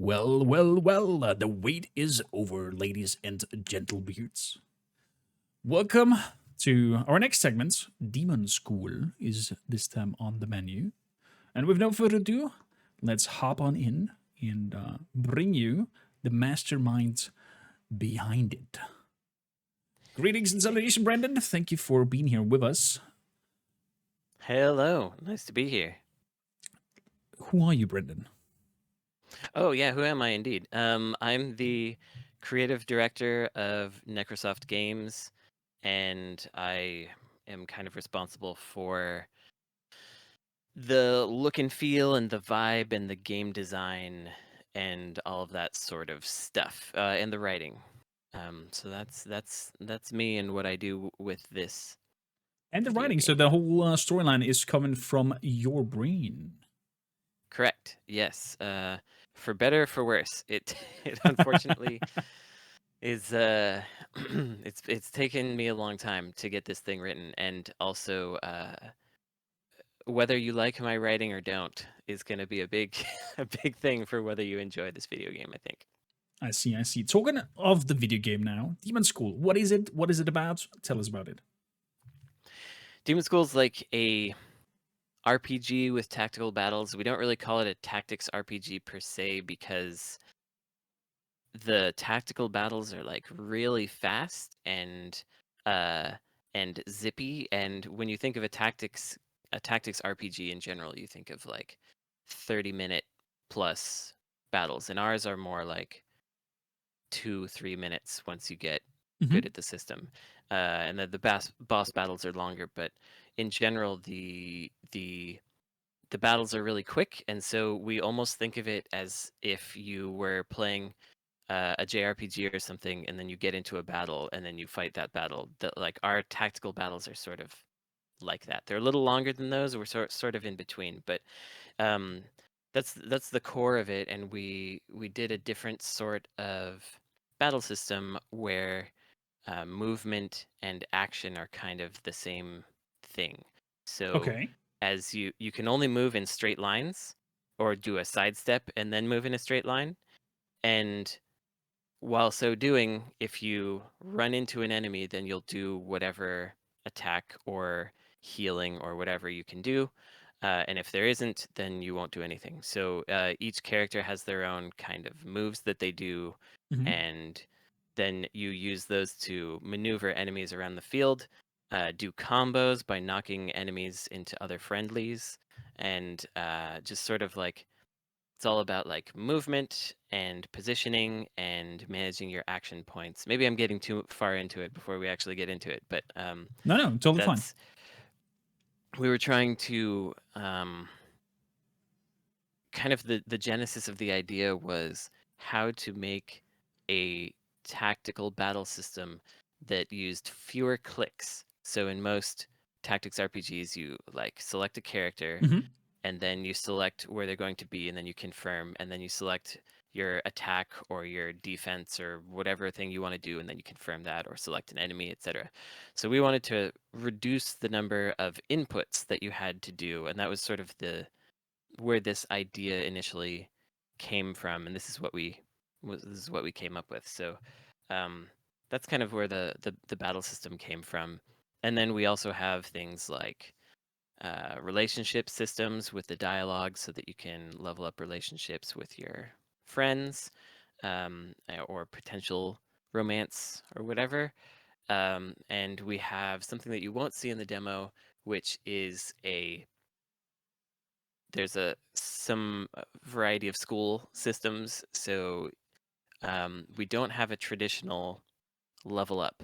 Well, the wait is over, ladies and gentlebeards. Welcome to our next segment. Demonschool is this time on the menu. And with no further ado, let's hop on in and bring you the masterminds behind it. Greetings and salutation, Brandon. Thank you for being here with us. Hello, nice to be here. Who are you, Brendan? Oh yeah, who am I indeed? I'm the creative director of Necrosoft Games, and I am kind of responsible for the look and feel and the vibe and the game design and all of that sort of stuff, and the writing. So that's me and what I do with this And the video writing. So game. the whole storyline is coming from your brain. Correct. Yes. For better or for worse, it it unfortunately is it's taken me a long time to get this thing written, and also whether you like my writing or don't is going to be a big a big thing for whether you enjoy this video game, I think. I see. Talking of the video game now, Demonschool. What is it? What is it about? Tell us about it. Demonschool's like a RPG with tactical battles. We don't really call it a tactics RPG per se because the tactical battles are like really fast and zippy, and when you think of a tactics RPG in general, you think of like 30-minute plus battles, and ours are more like 2-3 minutes once you get Mhm. good at the system. And then the boss battles are longer, but in general the battles are really quick, and so we almost think of it as if you were playing a JRPG or something, and then you get into a battle, and then you fight that battle. Like our tactical battles are sort of like that. They're a little longer than those. We're sort of in between, but um, that's the core of it. And we did a different sort of battle system where movement and action are kind of the same thing. So Okay. as you can only move in straight lines, or do a sidestep and then move in a straight line, and while so doing, if you run into an enemy, then you'll do whatever attack or healing or whatever you can do. And if there isn't, then you won't do anything. So each character has their own kind of moves that they do, Mhm. and then you use those to maneuver enemies around the field, do combos by knocking enemies into other friendlies, and just sort of like it's all about like movement and positioning and managing your action points. Maybe I'm getting too far into it before we actually get into it, but No, totally fine. that's we were trying to kind of the genesis of the idea was how to make a tactical battle system that used fewer clicks. So in most tactics RPGs, you like select a character, Mhm. and then you select where they're going to be, and then you confirm, and then you select your attack or your defense or whatever thing you want to do, and then you confirm that, or select an enemy, etc. So we wanted to reduce the number of inputs that you had to do, and that was sort of the where this idea initially came from, and this is what we came up with. So that's kind of where the battle system came from. And then we also have things like relationship systems with the dialogue, so that you can level up relationships with your friends, or potential romance or whatever. And we have something that you won't see in the demo, which is there's some variety of school systems. So we don't have a traditional level up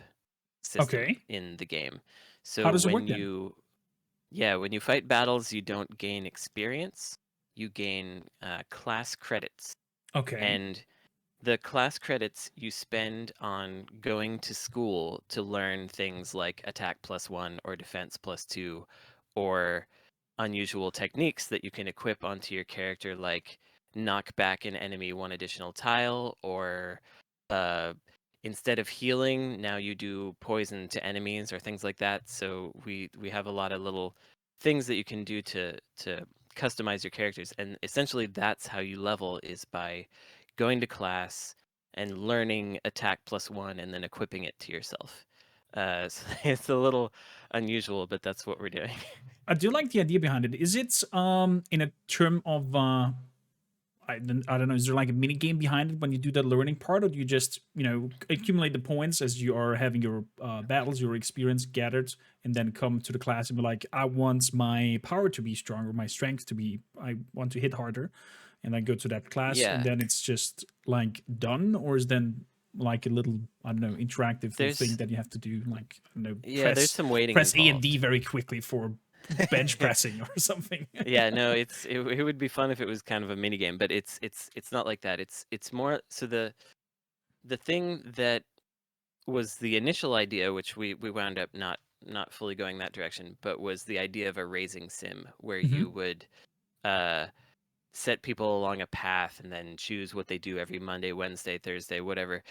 system Okay. in the game. How So does it work then? when you fight battles, you don't gain experience. You gain class credits, Okay. and the class credits you spend on going to school to learn things like attack +1 or defense +2, or unusual techniques that you can equip onto your character, like knock back an enemy 1 additional tile, or uh, instead of healing, now you do poison to enemies or things like that. So we have a lot of little things that you can do to customize your characters, and essentially that's how you level, is by going to class and learning attack +1 and then equipping it to yourself. So it's a little unusual, but that's what we're doing. I do like the idea behind it. Is it in a term of I don't know, is there like a mini game behind it when you do that learning part, or do you just, accumulate the points as you are having your battles, your experience gathered, and then come to the class and be like, I want my power to be stronger, my strength to be, I want to hit harder, and then go to that class, and Yeah, then it's just like done, or is then like a little, I don't know, interactive thing there's that you have to do, like, I don't know, there's some waiting press A and D involved. very quickly for bench pressing or something. Yeah, no, it would be fun if it was kind of a mini game, but it's not like that. It's more so the thing that was the initial idea, which we wound up not fully going that direction, but was the idea of a raising sim where you Hmm. would uh set people along a path and then choose what they do every Monday, Wednesday, Thursday, whatever.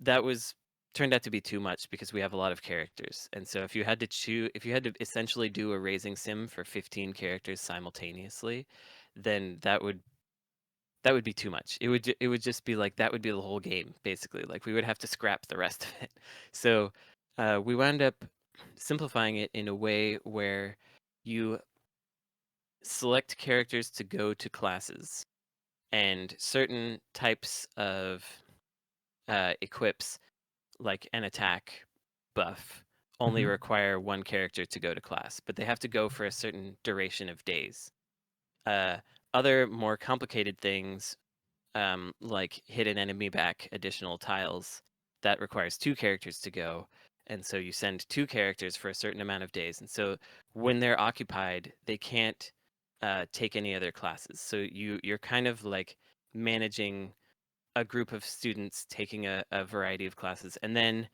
That was turned out to be too much because we have a lot of characters. And so if you had to essentially do a raising sim for 15 characters simultaneously, then that would be too much. It would just be like that would be the whole game basically. Like we would have to scrap the rest of it. So we wound up simplifying it in a way where you select characters to go to classes, and certain types of equips, like an attack buff, only Hmm. require one character to go to class, but they have to go for a certain duration of days. Uh, Other more complicated things, like hit an enemy back additional tiles, that requires two characters to go. And so you send two characters for a certain amount of days. And so when they're occupied, they can't take any other classes. So you're kind of like managing a group of students taking a variety of classes. And then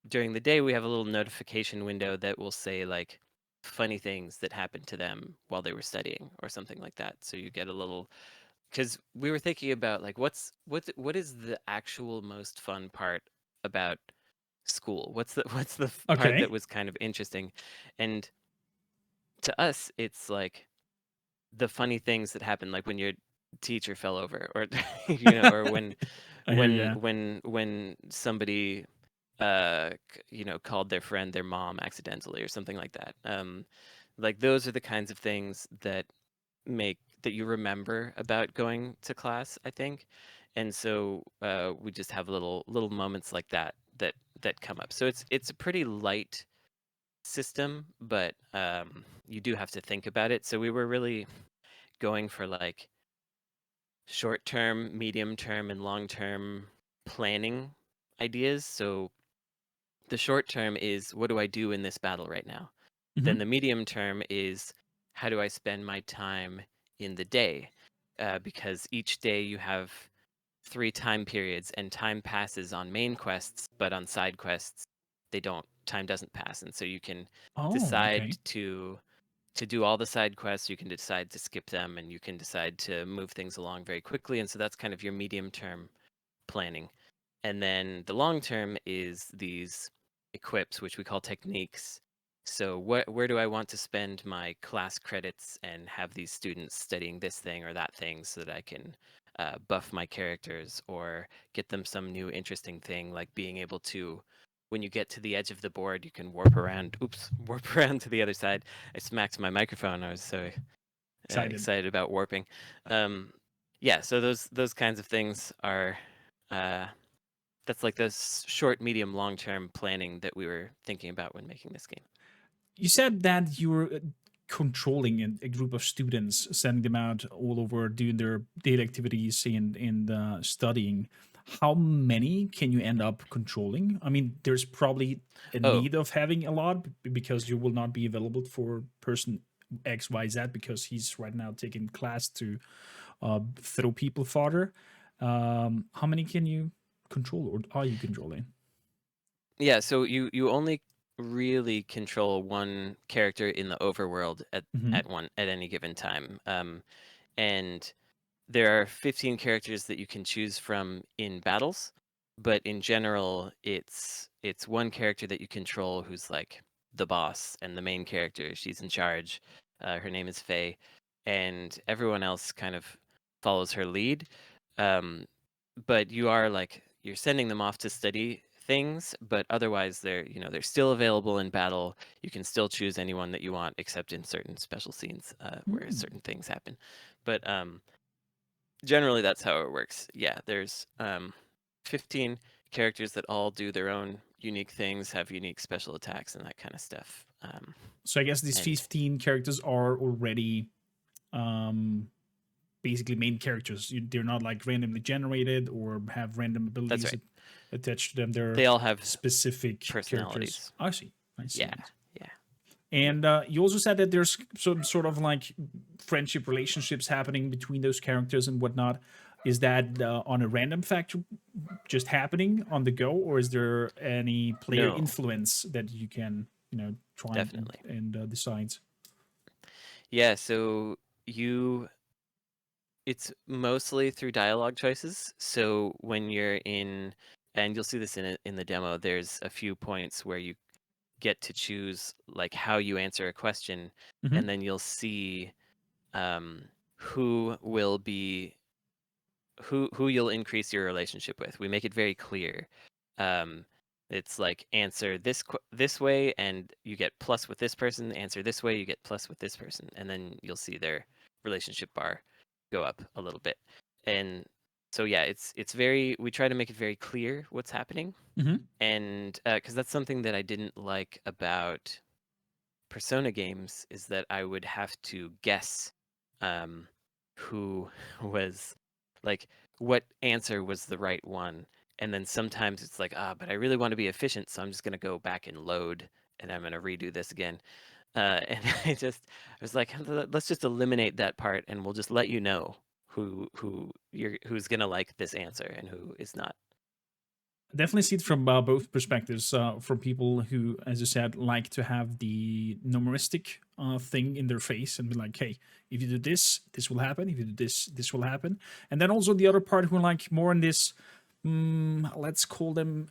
during the day, we have a little notification window that will say like funny things that happened to them while they were studying or something like that. So you get a little, because we were thinking about like what is the actual most fun part about school? What's the part that Okay. was kind of interesting? And to us, it's like the funny things that happen, like when your teacher fell over, or or when I hear you. somebody called their friend their mom accidentally or something like that. Like those are the kinds of things that make that you remember about going to class, I think. And so we just have little moments like that come up. So it's a pretty light system, but you do have to think about it. So we were really going for like short term, medium term, and long term planning ideas. So the short term is, what do I do in this battle right now? Then Hmm. the medium term is, how do I spend my time in the day? Because each day you have 3 time periods, and time passes on main quests, but on side quests, they don't. Time doesn't pass, and so you can Oh, decide okay. to do all the side quests. You can decide to skip them, and you can decide to move things along very quickly. And so that's kind of your medium term planning. And then the long term is these equips, which we call techniques. So where do I want to spend my class credits and have these students studying this thing or that thing so that I can buff my characters or get them some new interesting thing, like being able to, when you get to the edge of the board, you can warp around. Oops, warp around to the other side. I smacked my microphone. I was so Excited. excited about warping. Um, yeah, so those kinds of things are uh, that's like this short, medium, long term planning that we were thinking about when making this game. You said that you were controlling a group of students, sending them out all over doing their daily activities and studying. How many can you end up controlling? I mean, there's probably a Oh, need of having a lot because you will not be available for person X, Y, Z because he's right now taking class to throw people fodder. How many can you control, or are you controlling? yeah. So you only really control one character in the overworld Hmm. at any given time. And there are 15 characters that you can choose from in battles, but in general, it's one character that you control who's like the boss and the main character. She's in charge. Her name is Faye, and everyone else kind of follows her lead. Um, but you are like you're sending them off to study things, but otherwise they're still available in battle. You can still choose anyone that you want, except in certain special scenes where Mm. certain things happen. But generally, that's how it works. Yeah, there's 15 characters that all do their own unique things, have unique special attacks, and that kind of stuff. So I guess these And 15 characters are already um, basically main characters. They're not like randomly generated or have random that's abilities right. attached to them. They're They all have specific characters. personalities. I see. I see. Yeah, yeah. And you also said that there's some sort of like friendship relationships happening between those characters and whatnot. Is that on a random factor just happening on the go, or is there any player No, influence that you can, try definitely. and decide? Yeah, so it's mostly through dialogue choices. So when you're in, and you'll see this in the demo, there's a few points where you get to choose like how you answer a question, Mm-hmm. and then you'll see um, who will be who you'll increase your relationship with. We make it very clear. Um, it's like answer this way, and you get plus with this person. Answer this way, you get plus with this person, and then you'll see their relationship bar go up a little bit. And so yeah, it's very. We try to make it very clear what's happening, Mm-hmm. and because that's something that I didn't like about Persona games is that I would have to guess um, who was like what answer was the right one. And then sometimes it's like, but I really want to be efficient, so I'm just gonna go back and load and I'm gonna redo this again. And I was like, let's just eliminate that part and we'll just let you know who's gonna like this answer and who is not. Definitely see it from both perspectives. From people who, as you said, like to have the numeristic thing in their face and be like, "Hey, if you do this, this will happen. If you do this, this will happen." And then also the other part who are like more in this, let's call them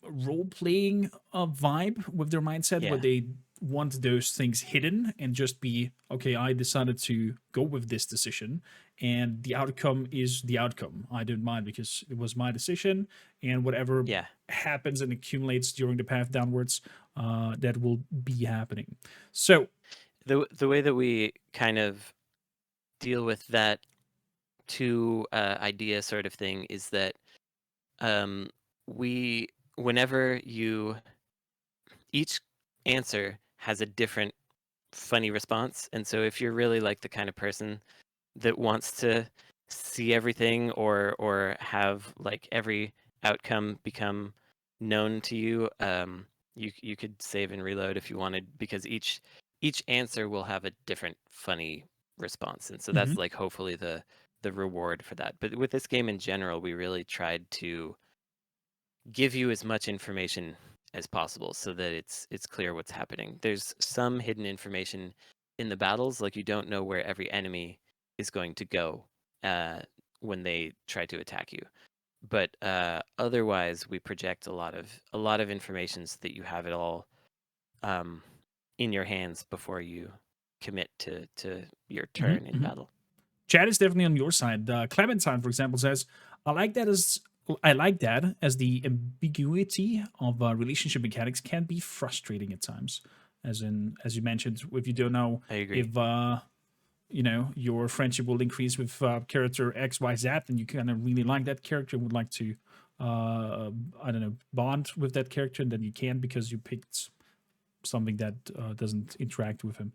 role playing vibe with their mindset, where Yeah. they want those things hidden and just be okay. I decided to go with this decision, and the outcome is the outcome. I don't mind because it was my decision, and whatever Yeah. happens and accumulates during the path downwards, that will be happening. So, The way that we kind of deal with that two idea sort of thing is that um, we whenever you each answer has a different funny response, and so if you're really like the kind of person that wants to see everything or have like every outcome become known to you, you could save and reload if you wanted, because each answer will have a different funny response, and so that's mhm. like hopefully the reward for that. But with this game in general, we really tried to give you as much information as possible so that it's clear what's happening. There's some hidden information in the battles, like you don't know where every enemy is going to go uh, when they try to attack you. But otherwise, we project a lot of information so that you have it all um, in your hands before you commit to your Mhm, turn in mhm. battle. Chad is definitely on your side. Clementine, for example, says, I like that as the ambiguity of relationship mechanics can be frustrating at times. As in, as you mentioned, if you don't know I agree. if your friendship will increase with character X, Y, Z, and you kind of really like that character and would like to, I don't know, bond with that character, and then you can because you picked something that doesn't interact with him.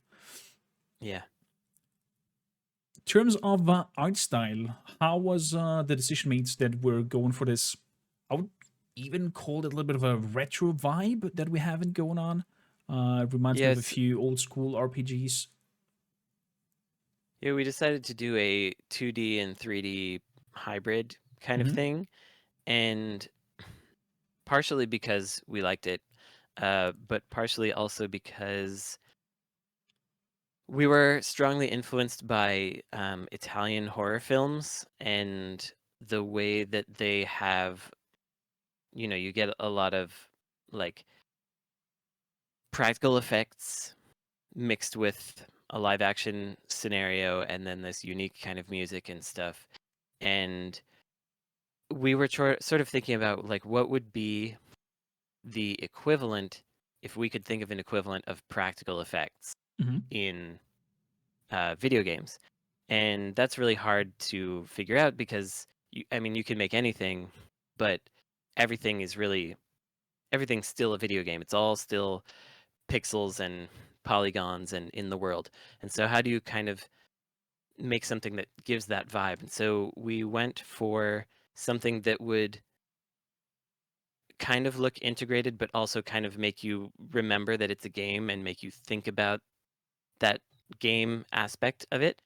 Yeah. Terms of art style, how was the decision made that we're going for this? I would even call it a little bit of a retro vibe that we haven't going on. It reminds me of a Yes. few old school RPGs. Yeah, we decided to do a 2D and 3D hybrid kind of Mm-hmm. thing, and partially because we liked it, but partially also because we were strongly influenced by Italian horror films and the way that they have, you get a lot of like practical effects mixed with a live action scenario and then this unique kind of music and stuff. And we were sort of thinking about like what would be the equivalent, if we could think of an equivalent of practical effects Mhm. in video games. And that's really hard to figure out because I mean, you can make anything, but everything is really everything's still a video game. It's all still pixels and polygons and in the world. And so how do you kind of make something that gives that vibe? And so we went for something that would kind of look integrated, but also kind of make you remember that it's a game and make you think about that game aspect of it.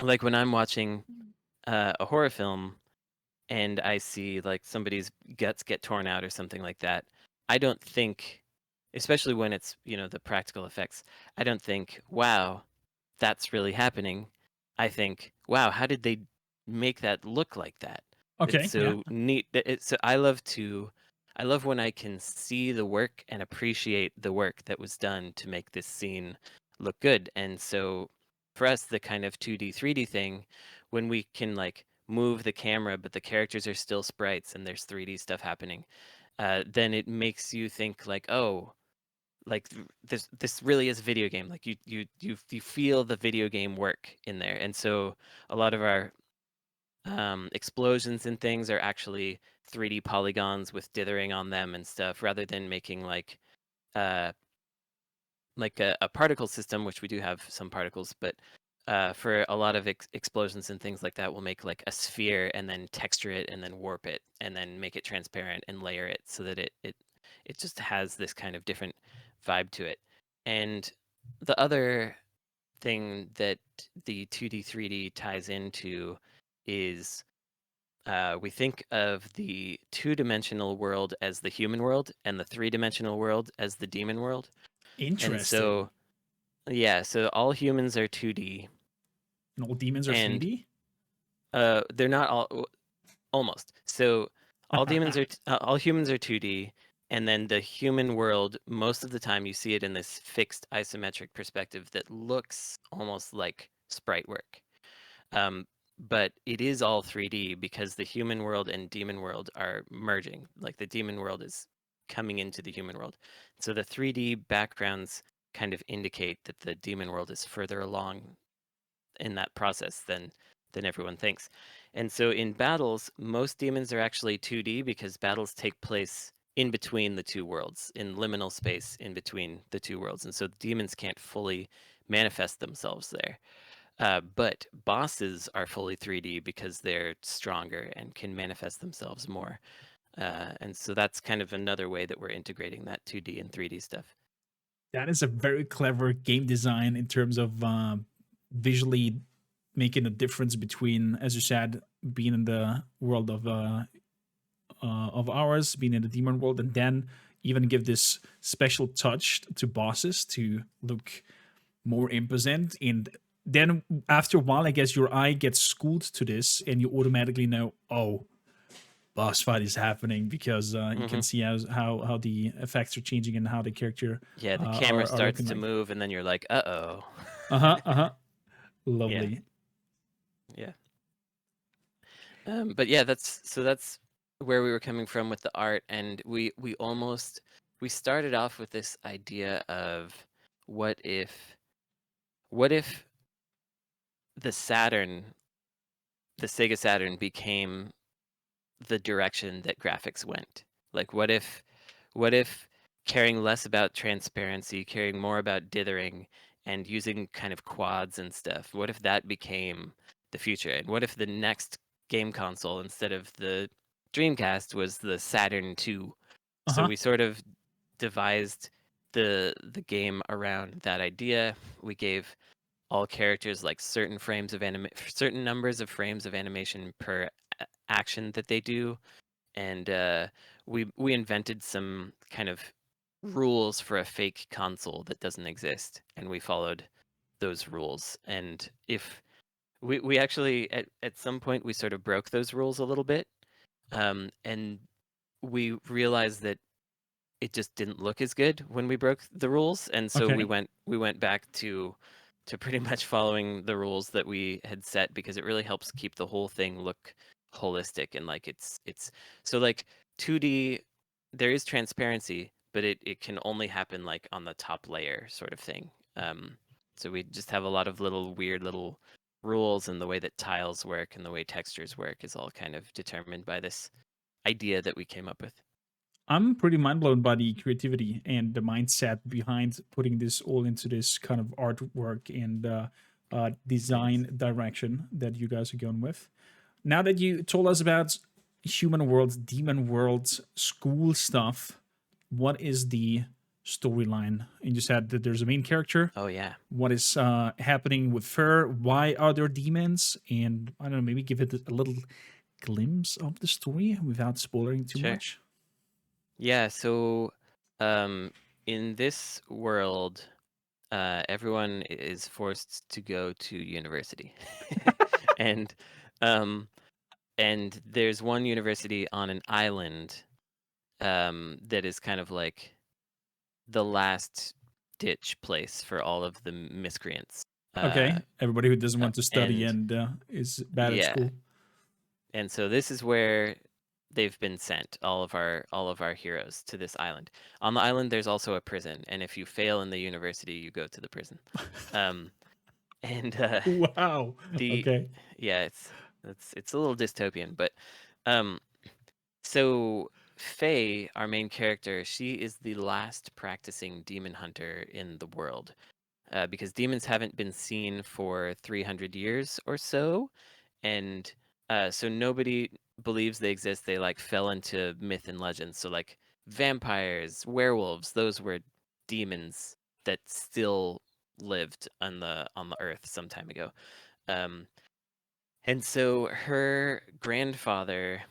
Like when I'm watching a horror film and I see like somebody's guts get torn out or something like that, I don't think, especially when it's, the practical effects, I don't think, wow, that's really happening. I think, wow, how did they make that look like that? It's Okay, yeah. so neat. So I love when I can see the work and appreciate the work that was done to make this scene look good. And so for us, the kind of 2D, 3D thing, when we can like move the camera, but the characters are still sprites and there's 3D stuff happening, then it makes you think like, oh, like this really is a video game. Like you feel the video game work in there. And so a lot of our explosions and things are actually 3D polygons with dithering on them and stuff, rather than making uh like a particle system, which we do have some particles, but for a lot of explosions and things like that, we'll make like a sphere and then texture it and then warp it and then make it transparent and layer it so that it just has this kind of different vibe to it. And the other thing that the 2D 3D ties into is we think of the two-dimensional world as the human world and the three-dimensional world as the demon world. And Interesting. so yeah, so all humans are 2D, And all demons are and 3D? they're not all almost. So all humans are 2D, and then the human world, most of the time you see it in this fixed isometric perspective that looks almost like sprite work. Um, but it is all 3D because the human world and demon world are merging. Like the demon world is coming into the human world. So the 3D backgrounds kind of indicate that the demon world is further along in that process than everyone thinks. And so in battles, most demons are actually 2D because battles take place in between the two worlds, in liminal space in between the two worlds. And so demons can't fully manifest themselves there. But bosses are fully 3D because they're stronger and can manifest themselves more. And so that's kind of another way that we're integrating that 2D and 3D stuff. That is a very clever game design in terms of visually making a difference between, as you said, being in the world of ours, being in the demon world, and then even give this special touch to bosses to look more imposant. And then after a while, I guess your eye gets schooled to this, and you automatically know, oh, boss fight is happening because you Hmm. can see how the effects are changing and how the character Yeah, the camera are starts looking to like. move, and then you're like, "Uh-oh." Uh-huh. Yeah, Lovely. yeah. But yeah, that's where we were coming from with the art, and we started off with this idea of what if what if the Saturn, the Sega Saturn, became the direction that graphics went. Like what if caring less about transparency, caring more about dithering and using kind of quads and stuff, what if that became the future? And what if the next game console instead of the Dreamcast was the Saturn 2? So Uh-huh. we sort of devised the game around that idea. We gave all characters like certain numbers of frames of animation per action that they do, and we invented some kind of rules for a fake console that doesn't exist, and we followed those rules. And if we actually at some point we sort of broke those rules a little bit, and we realized that it just didn't look as good when we broke the rules, and so Okay. we went back to pretty much following the rules that we had set because it really helps keep the whole thing look holistic and like it's so like 2D. There is transparency, but it can only happen like on the top layer sort of thing. So we just have a lot of little weird little rules, and the way that tiles work and the way textures work is all kind of determined by this idea that we came up with. I'm pretty mind blown by the creativity and the mindset behind putting this all into this kind of artwork and Thanks. design direction that you guys are going with. Now that you told us about human world, demon world, school stuff, what is the storyline? And you said that there's a main character. Oh yeah. What is happening with her? Why are there demons? And I don't know, maybe give it a little glimpse of the story without spoiling too Sure. much. Yeah, so in this world, everyone is forced to go to university. And um and there's one university on an island that is kind of like the last ditch place for all of the miscreants. Uh, Okay, everybody who doesn't want to study and and is bad at yeah, school. and so this is where they've been sent, all of our heroes, to this island. On the island there's also a prison, and if you fail in the university you go to the prison. um and Wow. the Okay. yeah, it's a little dystopian, but um so Faye, our main character, she is the last practicing demon hunter in the world, because demons haven't been seen for 300 years or so, and so nobody believes they exist. They like fell into myth and legends. So like vampires, werewolves, those were demons that still lived on the earth some time ago. Um, and so her grandfather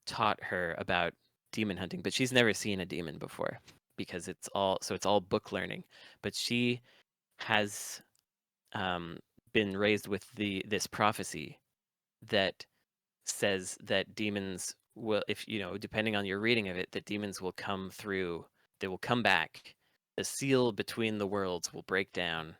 taught her about demon hunting, but she's never seen a demon before because it's all book learning. But she has um, been raised with this prophecy that says that demons will, if depending on your reading of it, that demons will come through. They will come back. The seal between the worlds will break down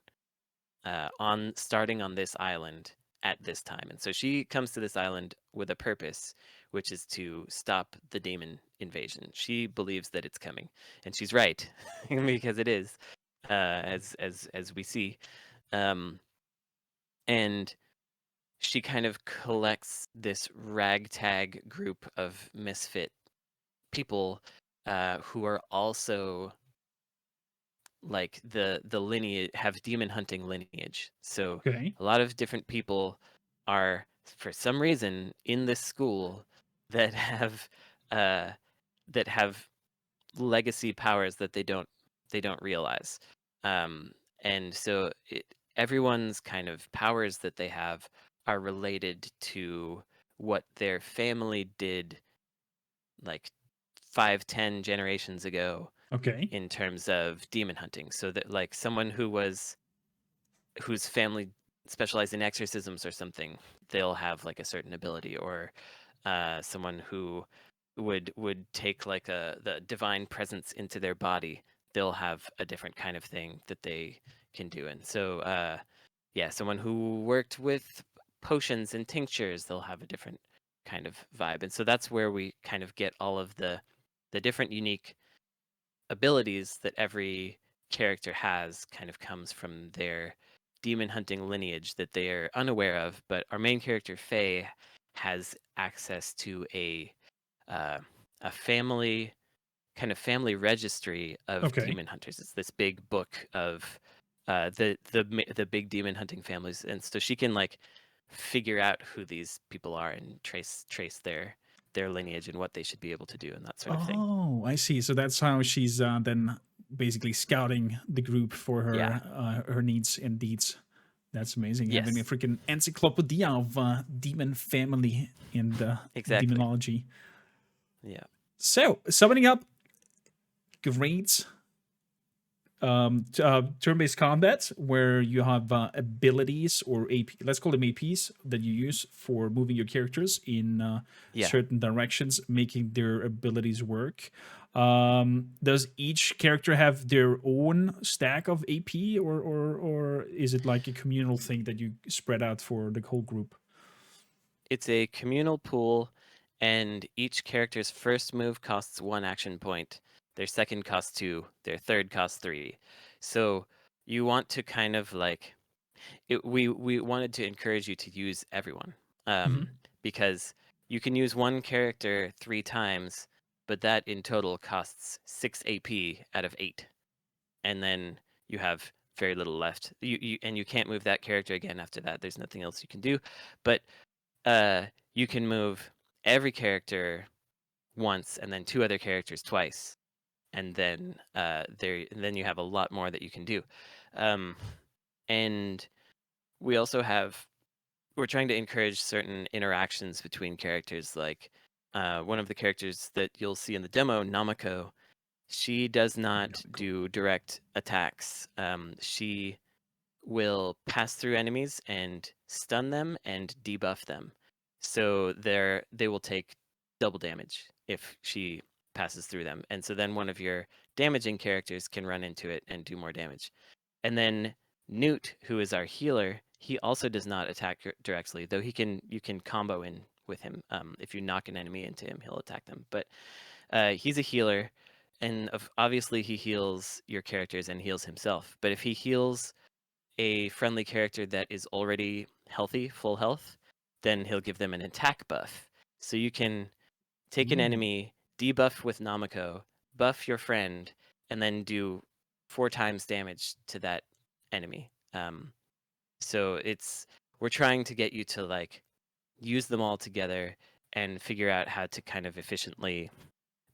on starting on this island at this time. And so she comes to this island with a purpose, which is to stop the demon invasion. She believes that it's coming, and she's right because it is, as we see. Um, and she kind of collects this ragtag group of misfit people who are also like the lineage, have demon hunting lineage. So Okay. a lot of different people are, for some reason, in this school that have uh that have legacy powers that they don't realize. um and so everyone's kind of powers that they have are related to what their family did like 5-10 generations ago Okay. in terms of demon hunting. So that like someone whose family specialized in exorcisms or something, they'll have like a certain ability, or someone who would take like the divine presence into their body, they'll have a different kind of thing that they can do. And so yeah, someone who worked with potions and tinctures, they'll have a different kind of vibe. And so that's where we kind of get all of the different unique abilities that every character has, kind of comes from their demon hunting lineage that they are unaware of. But our main character Faye has access to uh, a family registry of Okay. demon hunters. It's this big book of the big demon hunting families, and so she can like figure out who these people are and trace their lineage and what they should be able to do and that sort of thing. Oh, I see. So that's how she's then basically scouting the group for Yeah. her needs and deeds. That's amazing. Having a Yes. freaking encyclopedia of demon family and Exactly. demonology. Yeah. So, summing up, great turn-based combat where you have abilities or AP, let's call them APs, that you use for moving your characters in Yeah. certain directions, making their abilities work. Does each character have their own stack of AP, or is it like a communal thing that you spread out for the whole group? it's a communal pool, and each character's first move costs 1 action point. Their second costs 2. Their third costs 3. So you want to kind of like we wanted to encourage you to use everyone, Mhm. because you can use one character 3 times, but that in total costs 6 AP out of 8, and then you have very little left. You can't move that character again after that. There's nothing else you can do, but you can move every character once and then 2 other characters twice, and then then you have a lot more that you can do. Um, and we also have we're trying to encourage certain interactions between characters. Like one of the characters that you'll see in the demo, Namako, she does not Namiko. do direct attacks. She will pass through enemies and stun them and debuff them. So they will take double damage if she passes through them. And so then one of your damaging characters can run into it and do more damage. And then Newt, who is our healer, he also does not attack directly, though you can combo in with him. If you knock an enemy into him, he'll attack them. But he's a healer, and obviously he heals your characters and heals himself. But if he heals a friendly character that is already healthy, full health, then he'll give them an attack buff. So you can take an Mm. enemy, debuff with Namako, buff your friend, and then do 4 times damage to that enemy. So we're trying to get you to like use them all together and figure out how to kind of efficiently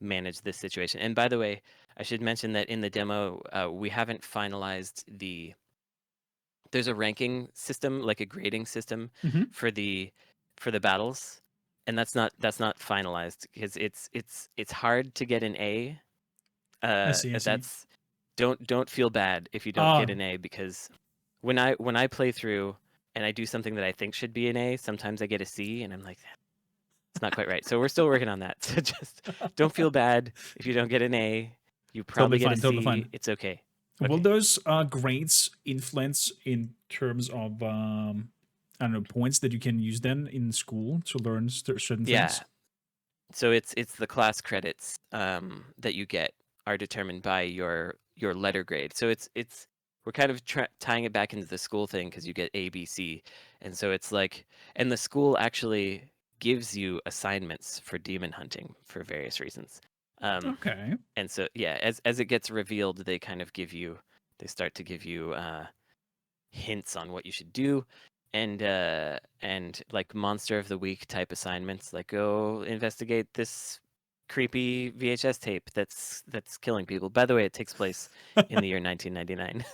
manage this situation. And by the way, I should mention that in the demo, we haven't finalized there's a ranking system, like a grading system Mhm. for the battles, and that's not finalized because it's hard to get an A. I see. I see. That's don't feel bad if you don't get Ah, an A, because when I play through and I do something that I think should be an A, sometimes I get a C and I'm like, it's not quite right. So we're still working on that. So just don't feel bad if you don't get an A. You totally probably get a fine. Totally C. fine. It's okay. Will Okay. those grades influence in terms of I don't know, points that you can use then in school to learn certain Yeah. things? So it's the class credits that you get are determined by your letter grade. So it's we're kind of tying it back into the school thing because you get A, B, C, and so it's like, and the school actually gives you assignments for demon hunting for various reasons. Um, Okay. and so yeah, as it gets revealed, they start to give you hints on what you should do, and like monster of the week type assignments, like go investigate this creepy VHS tape that's killing people. By the way, it takes place in the year 1999.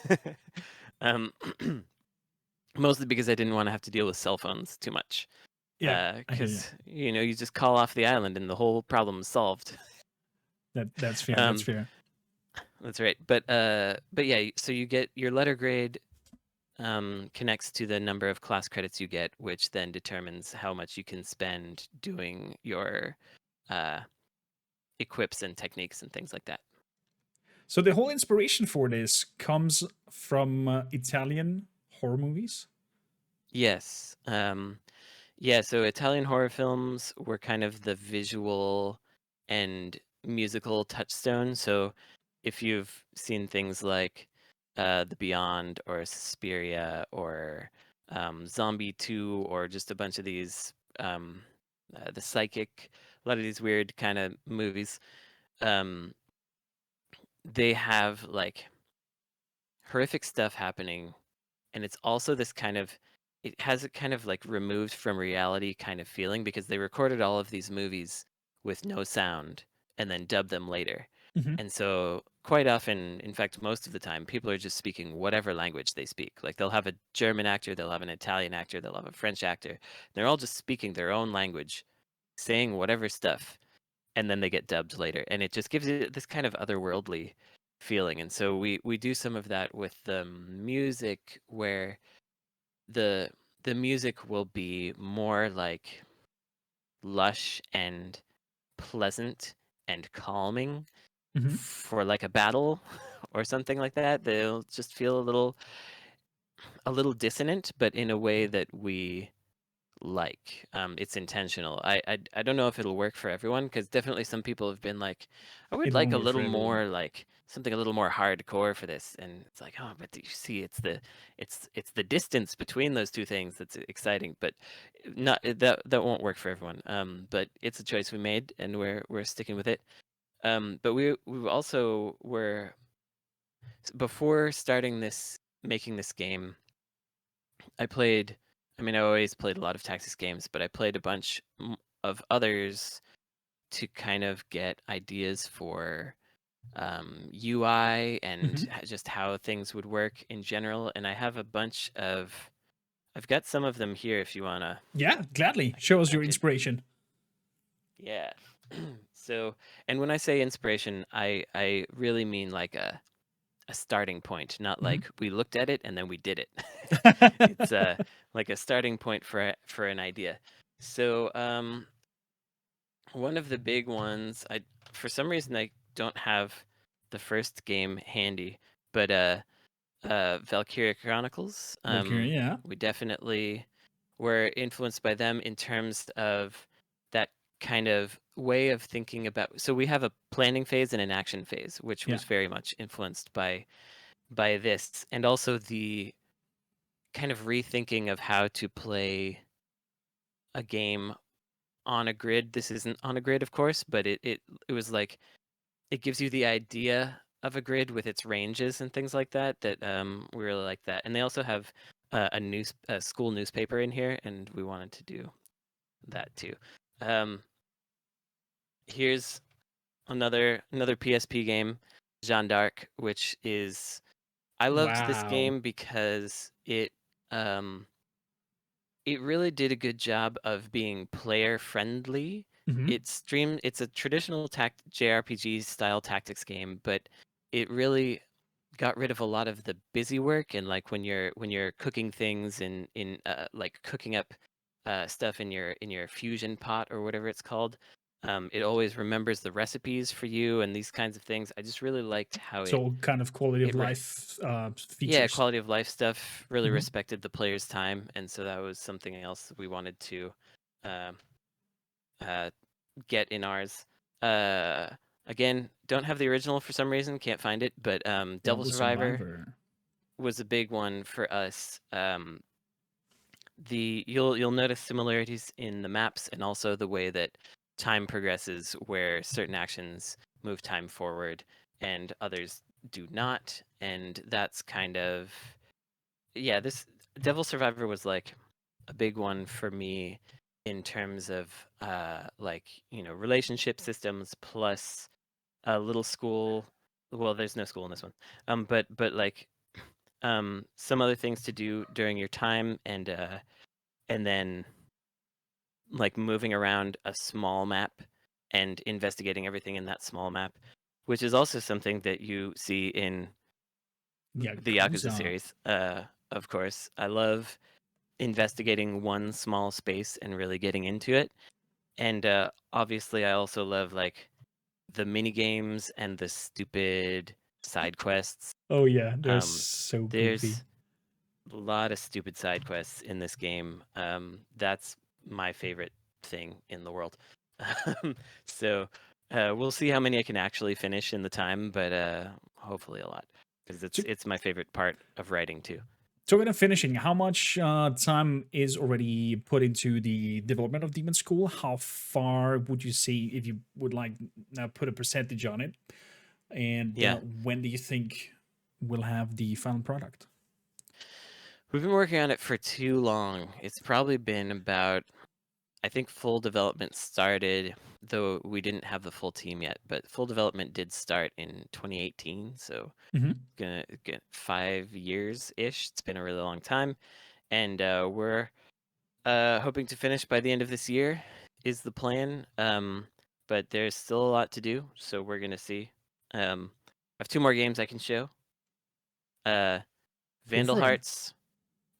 um, Mostly because I didn't want to have to deal with cell phones too much. Yeah, I hear you. Because you just call off the island and the whole problem is solved. That's fair. That's um, fair. that's right. But yeah, so you get your letter grade connects to the number of class credits you get, which then determines how much you can spend doing your uh, equips and techniques and things like that. So the whole inspiration for this comes from Italian horror movies. Yes. Yeah, so Italian horror films were kind of the visual and musical touchstone. So if you've seen things like The Beyond or Suspiria or Zombie 2 or just a bunch of these, The Psychic, a lot of these weird kind of movies, um, they have like horrific stuff happening, and it's also this kind of, it has a kind of like removed from reality kind of feeling because they recorded all of these movies with no sound and then dubbed them later. Mhm. And so quite often, in fact most of the time, people are just speaking whatever language they speak. Like they'll have a German actor, they'll have an Italian actor, they'll have a French actor. They're all just speaking their own language, saying whatever stuff, and then they get dubbed later, and it just gives it this kind of otherworldly feeling. And so we do some of that with the music, where the music will be more like lush and pleasant and calming Mhm. for like a battle or something like that. They'll just feel a little dissonant, but in a way that we like. It's intentional. I don't know if it'll work for everyone, because definitely some people have been like, I would It like won't a work for little everyone. more, like something a little more hardcore for this. And it's like, oh, but you see, it's the distance between those two things that's exciting. But not that won't work for everyone. But it's a choice we made, and we're sticking with it. But we also were, before starting making this game, I always played a lot of Tactics games, but I played a bunch of others to kind of get ideas for UI and Mhm. just how things would work in general. And I've got some of them here if you wanna. Yeah, gladly. Show us I your could, inspiration. yeah. So, and when I say inspiration, I really mean like a starting point, not Mhm. like we looked at it and then we did it. It's like a starting point for an idea. So one of the big ones, I for some reason I don't have the first game handy, but Valkyria Chronicles. Valkyrie, yeah. We definitely were influenced by them in terms of that kind of way of thinking about. So we have a planning phase and an action phase, which Yeah. was very much influenced by this, and also the kind of rethinking of how to play a game on a grid. This isn't on a grid, of course, but it was like it gives you the idea of a grid with its ranges and things like that. That we really like that. And they also have a school newspaper in here, and we wanted to do that too. Um, Here's another PSP game, Jeanne d'Arc, which is, I loved this Wow. game because um it really did a good job of being player friendly. Mhm. It's a traditional JRPG style tactics game, but it really got rid of a lot of the busy work, and like when you're cooking things in like cooking up stuff in your fusion pot or whatever it's called. It always remembers the recipes for you and these kinds of things. I just really liked how So kind of quality of it life yeah, features. quality of life stuff, really Mhm. respected the player's time, and so that was something else we wanted to uh, uh, get in ours. Uh, Again, don't have the original for some reason, can't find it, but Devil Devil Survivor Survivor. was a big one for us. You'll notice similarities in the maps and also the way that time progresses, where certain actions move time forward and others do not, and that's kind of, yeah, this Devil Survivor was like a big one for me in terms of like, relationship systems plus a little school. Well, there's no school in this one. But like some other things to do during your time, and then like moving around a small map and investigating everything in that small map, which is also something that you see in the Yakuza Yakuza. series. Of course, I love investigating one small space and really getting into it. And obviously, I also love like the mini games and the stupid side quests. Oh yeah, they're Um, so goofy. there's a lot of stupid side quests in this game. That's my favorite thing in the world. So we'll see how many I can actually finish in the time, but hopefully a lot, because So it's my favorite part of writing too. talking of finishing, how much time is already put into the development of Demon School? How far would you say, if you would like put a percentage on it? And Yeah. when do you think we'll have the final product? We've been working on it for too long. It's probably been about, I think full development started, though we didn't have the full team yet, but full development did start in 2018, so Mhm. gonna get 5 years ish. It's been a really long time, and we're hoping to finish by the end of this year is the plan. But there's still a lot to do, so we're gonna see. I have two more games I can show. Uh, Go Vandal for it. Hearts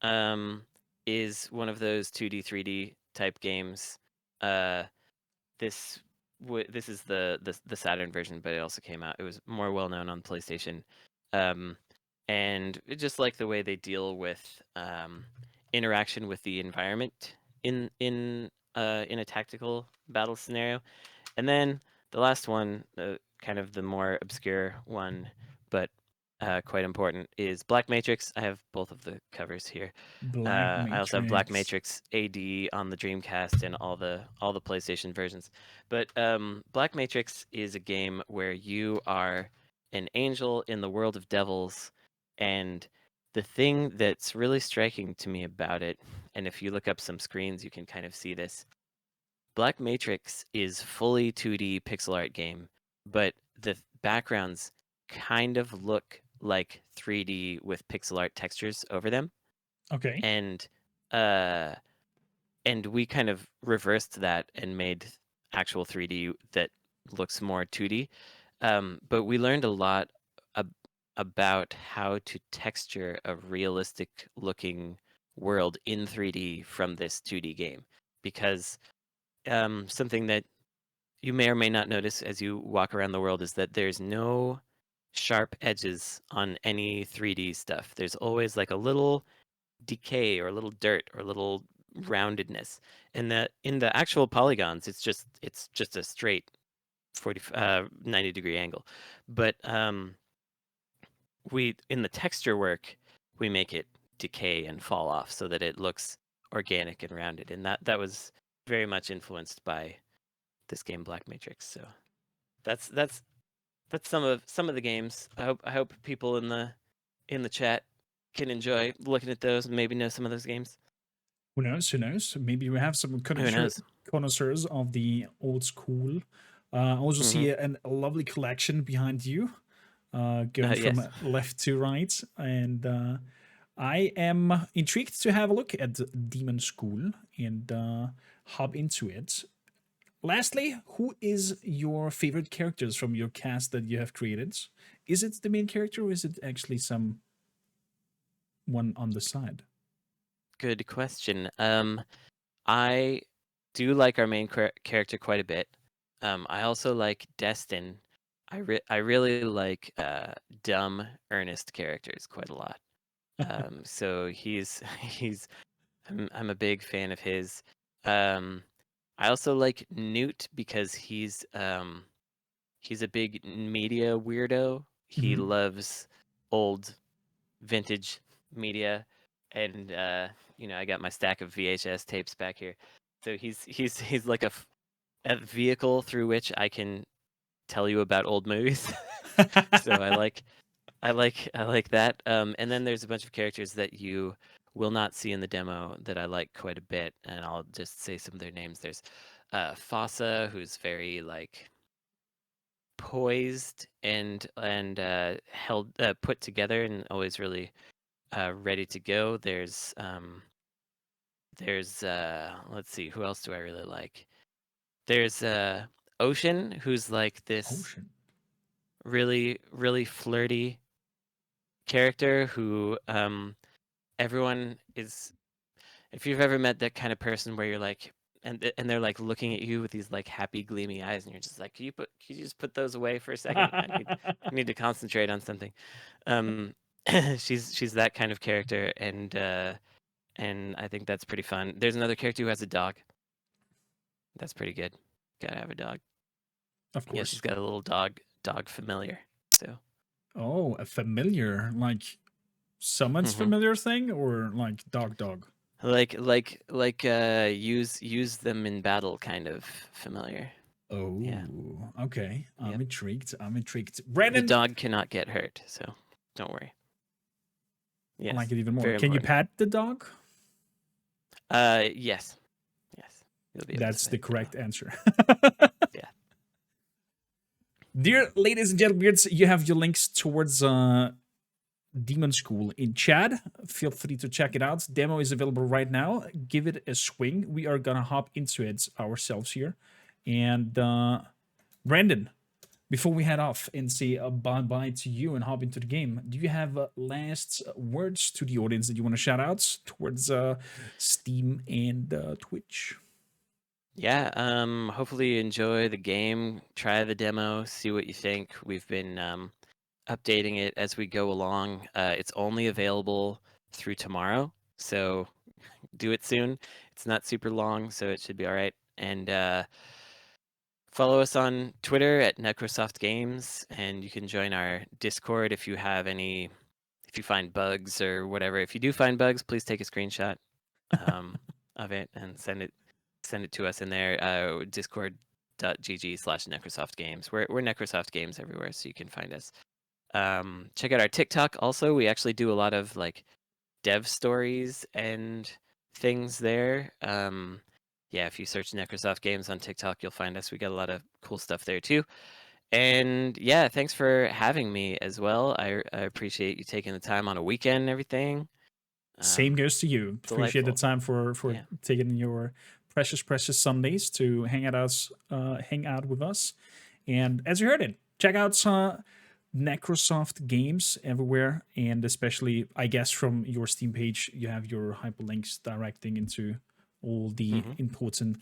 um, is one of those 2D, 3D type games. Uh, this is the Saturn version, but it also came out. It was more well known on PlayStation, um, and just like the way they deal with interaction with the environment in a tactical battle scenario. And then the last one, kind of the more obscure one, but quite important, is Black Matrix. I have both of the covers here. Black I also have Black Matrix. Matrix AD on the Dreamcast and all the PlayStation versions. But Black Matrix is a game where you are an angel in the world of devils, and the thing that's really striking to me about it, and if you look up some screens, you can kind of see this. Black Matrix is fully 2D pixel art game, but the backgrounds kind of look like 3D with pixel art textures over them. Okay. And we kind of reversed that and made actual 3D that looks more 2D. But we learned a lot about how to texture a realistic looking world in 3D from this 2D game, because something that you may or may not notice as you walk around the world is that there's no sharp edges on any 3D stuff. There's always like a little decay or a little dirt or a little roundedness. And that in the actual polygons, it's just a straight 90-degree angle. But we in the texture work, we make it decay and fall off so that it looks organic and rounded. And that was very much influenced by this game Black Matrix. So that's some of the games. I hope people in the chat can enjoy looking at those and maybe know some of those games. Who knows? Who knows? Maybe we have some Who knows? connoisseurs of the old school. I also see a lovely collection behind you, going from Yes. left to right, and I am intrigued to have a look at Demonschool and hop into it. Lastly, who is your favorite characters from your cast that you have created? Is it the main character, or is it actually some one on the side? Good question. I do like our main character quite a bit. I also like Destin. I really like dumb, earnest characters quite a lot. So he's I'm a big fan of his. I also like Newt because he's a big media weirdo. He Mhm. loves old vintage media, and I got my stack of VHS tapes back here. So he's like a vehicle through which I can tell you about old movies. So I like that. And then there's a bunch of characters that you will not see in the demo that I like quite a bit, and I'll just say some of their names. There's Fossa, who's very like poised and held put together and always really ready to go. There's let's see, who else do I really like? There's Ocean, who's like this Ocean. really really flirty character who everyone is. If you've ever met that kind of person where you're like, and they're like looking at you with these like happy gleamy eyes, and you're just like, can you just put those away for a second? I need to concentrate on something. She's that kind of character, and I think that's pretty fun. There's another character who has a dog. That's pretty good. Gotta have a dog. Of Yeah, course. she's got a little dog familiar. So Oh, a familiar, like summons familiar thing, or like dog? like use them in battle kind of familiar. Oh, Yeah. okay. I'm Yep. intrigued. The Brandon, dog cannot get hurt, so don't worry. I like Yes, it even more. very Can you important. pat the dog? Yes. You'll be able to That's the pet the dog. correct answer. Yeah. Dear ladies and gentlemen, you have your links towards Demonschool in chat. Feel free to check it out. Demo is available right now. Give it a swing. We are gonna hop into it ourselves here. And Brandon, before we head off and say bye-bye to you and hop into the game, do you have last words to the audience that you want to shout out towards Steam and Twitch? Yeah, hopefully you enjoy the game, try the demo, see what you think. We've been updating it as we go along. It's only available through tomorrow, so do it soon. It's not super long, so it should be all right. And follow us on Twitter at Necrosoft Games, and you can join our Discord if you find bugs or whatever. If you do find bugs, please take a screenshot of it and send it to us in there. Discord.gg/Necrosoft Games. We're Necrosoft Games everywhere, so you can find us. Check out our TikTok. Also, we actually do a lot of like dev stories and things there. Yeah, if you search Necrosoft Games on TikTok, you'll find us. We got a lot of cool stuff there too. And yeah, thanks for having me as well. I appreciate you taking the time on a weekend and everything. Same goes to you. Appreciate the Delightful. time for taking your precious Sundays to hang out with us. And as you heard it, check out Necrosoft Games everywhere, and especially, I guess, from your Steam page, you have your hyperlinks directing into all the important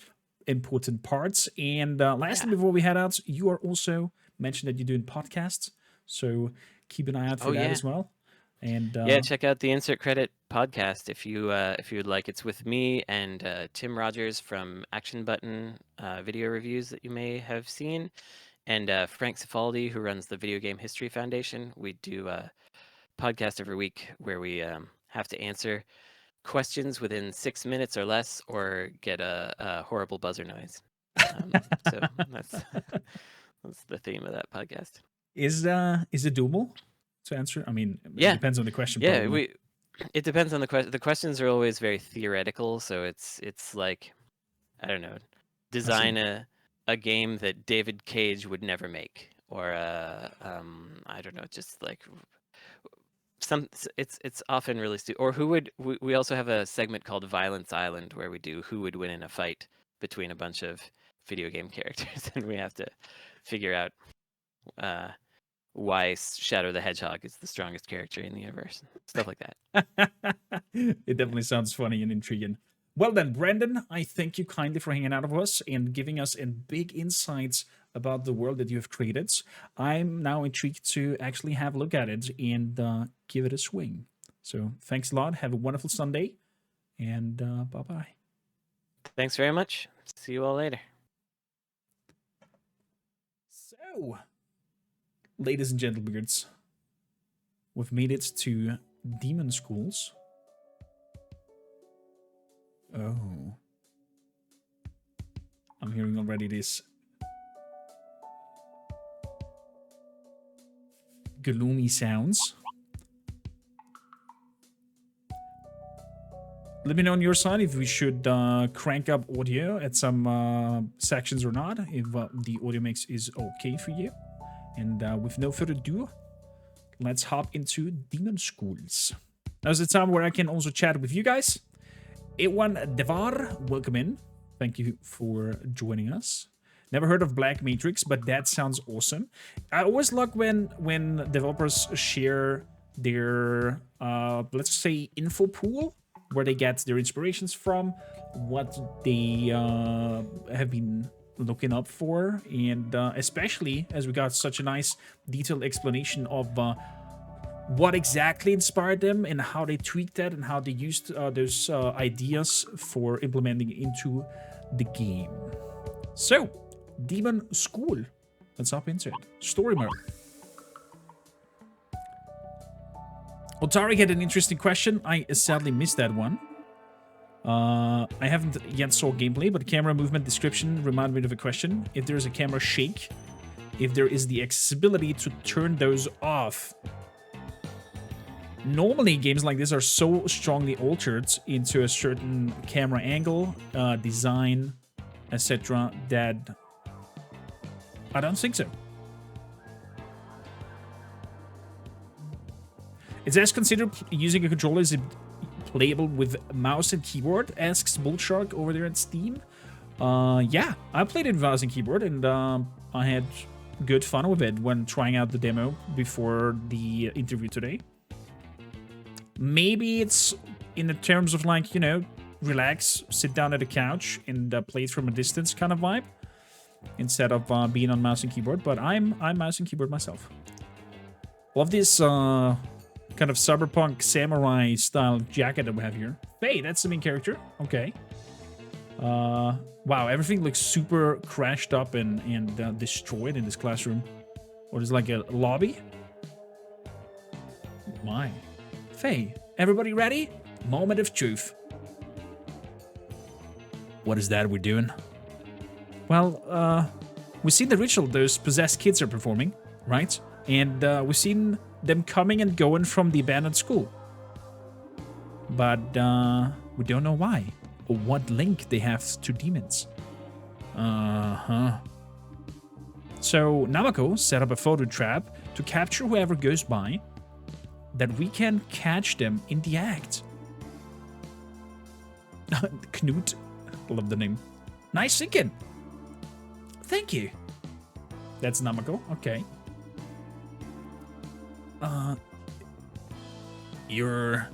parts. And lastly, before we head out, you are also mentioned that you're doing podcasts, so keep an eye out for that as well. And yeah, check out the Insert Credit podcast if you would like. It's with me and Tim Rogers from Action Button video reviews that you may have seen, and Frank Cifaldi, who runs the Video Game History Foundation. We do a podcast every week where we have to answer questions within 6 minutes or less, or get a horrible buzzer noise. So that's the theme of that podcast. Is it doable to answer? I mean, it depends on the question. Yeah, probably. It depends on the question. The questions are always very theoretical, so it's like, I don't know, design a game that David Cage would never make, or I don't know, just like it's often really or who would. We also have a segment called Violence Island where we do who would win in a fight between a bunch of video game characters, and we have to figure out why Shadow the Hedgehog is the strongest character in the universe. Stuff like that. It definitely sounds funny and intriguing. Well then, Brandon, I thank you kindly for hanging out with us and giving us big insights about the world that you have created. I'm now intrigued to actually have a look at it and give it a swing. So thanks a lot. Have a wonderful Sunday, and bye-bye. Thanks very much. See you all later. So, ladies and gentlemen, we've made it to Demonschool's. Oh. I'm hearing already this gloomy sounds. Let me know on your side if we should crank up audio at some sections or not, if the audio mix is okay for you. And with no further ado, let's hop into Demonschool's. Now's the time where I can also chat with you guys. A1 Devar, welcome in. Thank you for joining us. Never heard of Black Matrix, but that sounds awesome. I always like when developers share their, let's say, info pool, where they get their inspirations from, what they have been looking up for, and especially as we got such a nice detailed explanation of what exactly inspired them and how they tweaked that and how they used those ideas for implementing into the game. So, Demonschool. Let's hop into it. Story mode. Otari had an interesting question. I sadly missed that one. I haven't yet saw gameplay, but camera movement description reminded me of a question. If there is a camera shake, if there is the accessibility to turn those off. Normally, games like this are so strongly altered into a certain camera angle, design, etc., that I don't think so. It says consider using a controller. Is it playable with mouse and keyboard? Asks Bullshark over there at Steam. Yeah, I played it with mouse and keyboard, and I had good fun with it when trying out the demo before the interview today. Maybe it's in the terms of, like, you know, relax, sit down at the couch and play it from a distance kind of vibe, instead of being on mouse and keyboard. But I'm mouse and keyboard myself. Love this kind of cyberpunk samurai style jacket that we have here. Faye, that's the main character. Okay. Wow, everything looks super crashed up and destroyed in this classroom. Or there's like a lobby. My. Faye, everybody ready? Moment of truth. What is that we're doing? Well, we've seen the ritual those possessed kids are performing, right? And we've seen them coming and going from the abandoned school. But we don't know why or what link they have to demons. Uh-huh. So Namako set up a photo trap to capture whoever goes by, that we can catch them in the act. Knut, love the name. Nice thinking. Thank you. That's Namako. Okay. You're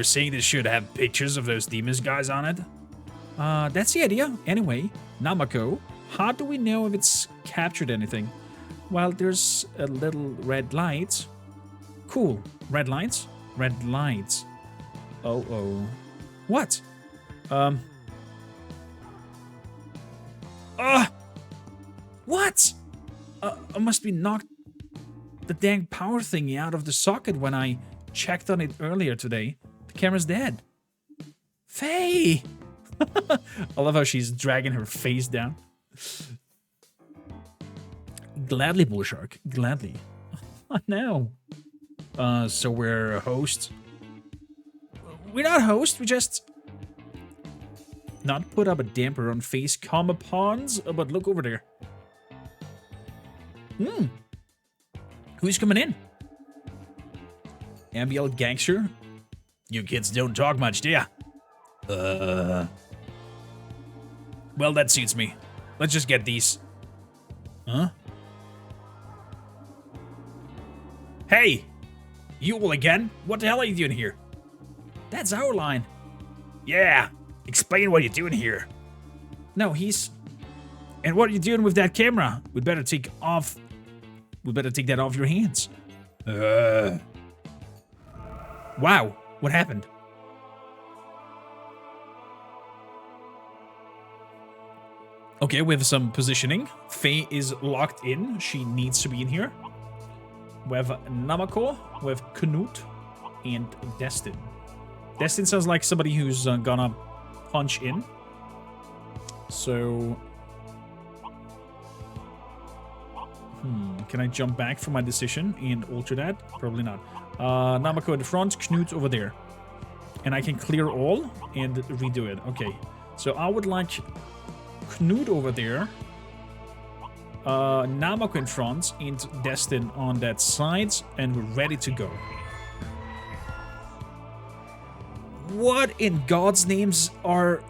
saying this should have pictures of those demons guys on it? That's the idea. Anyway, Namako, how do we know if it's captured anything? Well, there's a little red light. Cool. Red lights? Red lights. Oh. What? What? I must be knocked the dang power thingy out of the socket when I checked on it earlier today. The camera's dead. Faye! I love how she's dragging her face down. Gladly, Bull Shark. Gladly. I know. So we're a host. We're not host, we just not put up a damper on Faye's comma pawns, but look over there. Who's coming in? Abiel Gangster? You kids don't talk much, do ya? Well, that suits me. Let's just get these. Huh? Hey! You all again? What the hell are you doing here? That's our line. Yeah! Explain what you're doing here. No, he's... And what are you doing with that camera? We'd better take that off your hands. Wow, what happened? Okay, we have some positioning. Faye is locked in. She needs to be in here. We have Namako, we have Knut, and Destin. Destin sounds like somebody who's gonna punch in. So... can I jump back from my decision and alter that? Probably not. Namako in the front, Knut over there. And I can clear all and redo it. Okay. So I would like Knut over there. Namako in front and Destin on that side. And we're ready to go. What in God's names are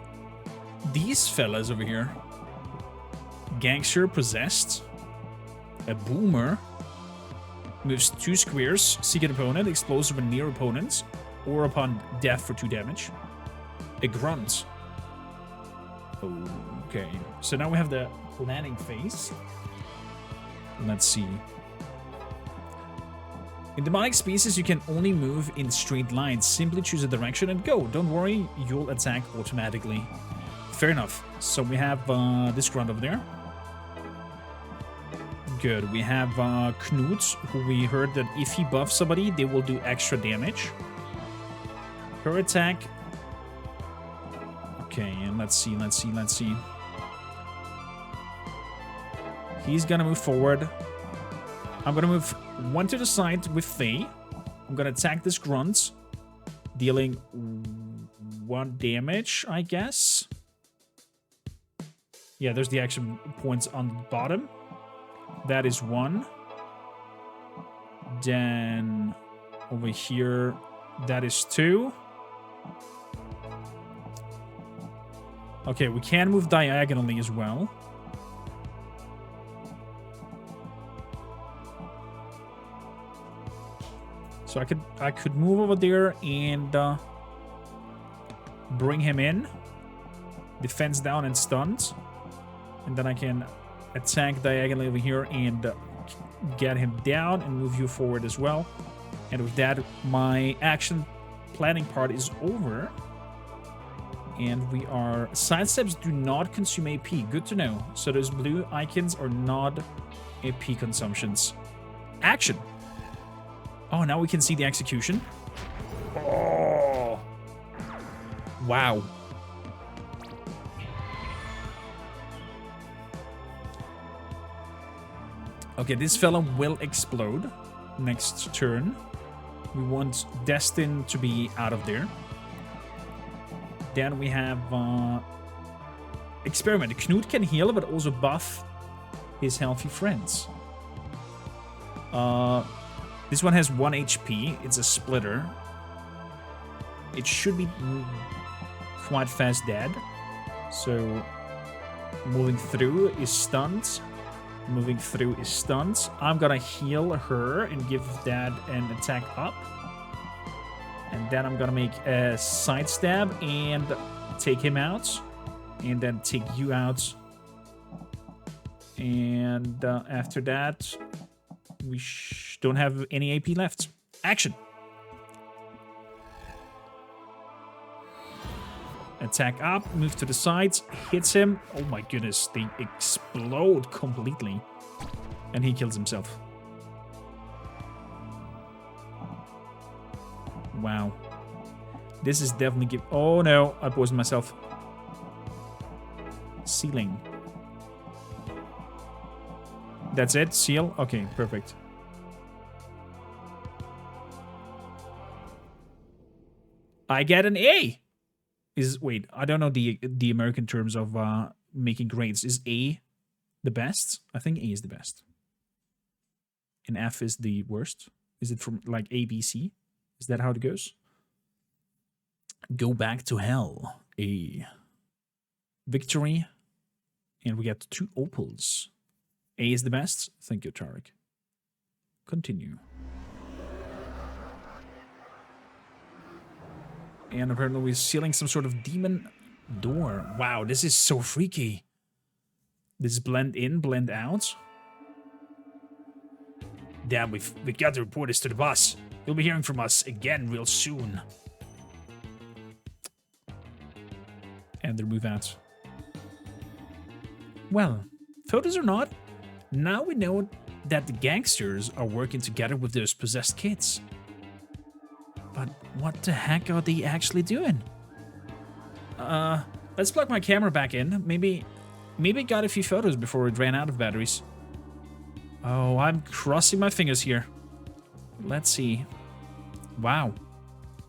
these fellas over here? Gangster possessed. A boomer moves 2 squares, seek an opponent, explosive when near opponents, or upon death for 2 damage. A grunt. Okay, so now we have the planning phase. Let's see. In demonic species, you can only move in straight lines. Simply choose a direction and go. Don't worry, you'll attack automatically. Fair enough. So we have this grunt over there. Good. We have Knut, who we heard that if he buffs somebody, they will do extra damage. Her attack. Okay, and let's see. He's gonna move forward. I'm gonna move 1 to the side with Faye. I'm gonna attack this grunt, dealing 1 damage, I guess. Yeah, there's the action points on the bottom. That is 1. Then over here, that is 2. Okay, we can move diagonally as well. So I could move over there and bring him in. Defense down and stunned. And then I can attack diagonally over here and get him down and move you forward as well. And with that, my action planning part is over. And we are... Sidesteps do not consume AP. Good to know. So those blue icons are not AP consumptions. Action. Oh, now we can see the execution. Oh. Wow. Okay, this fellow will explode next turn. We want Destin to be out of there. Then we have Experiment. Knut can heal, but also buff his healthy friends. This one has 1 HP. It's a splitter. It should be quite fast dead. So moving through is stunned. Moving through is stunned. I'm gonna heal her and give that an attack up. And then I'm gonna make a side stab and take him out. And then take you out. And after that, we don't have any AP left. Action. Attack up, move to the sides, hits him. Oh my goodness, they explode completely. And he kills himself. Wow. This is definitely... Oh no, I poisoned myself. Sealing. That's it? Seal? Okay, perfect. I get an A! Wait, I don't know the American terms of making grades. Is A the best? I think A is the best. And F is the worst? Is it from like A, B, C? Is that how it goes? Go back to hell. A victory. And we get 2 opals. A is the best. Thank you, Tarek. Continue. And apparently we're sealing some sort of demon door. Wow, this is so freaky. This blend in, blend out. Damn, we've got to report this to the boss. You'll be hearing from us again real soon. And they move out. Well, photos or not, now we know that the gangsters are working together with those possessed kids. But what the heck are they actually doing? Let's plug my camera back in. Maybe got a few photos before it ran out of batteries. Oh, I'm crossing my fingers here. Let's see. Wow.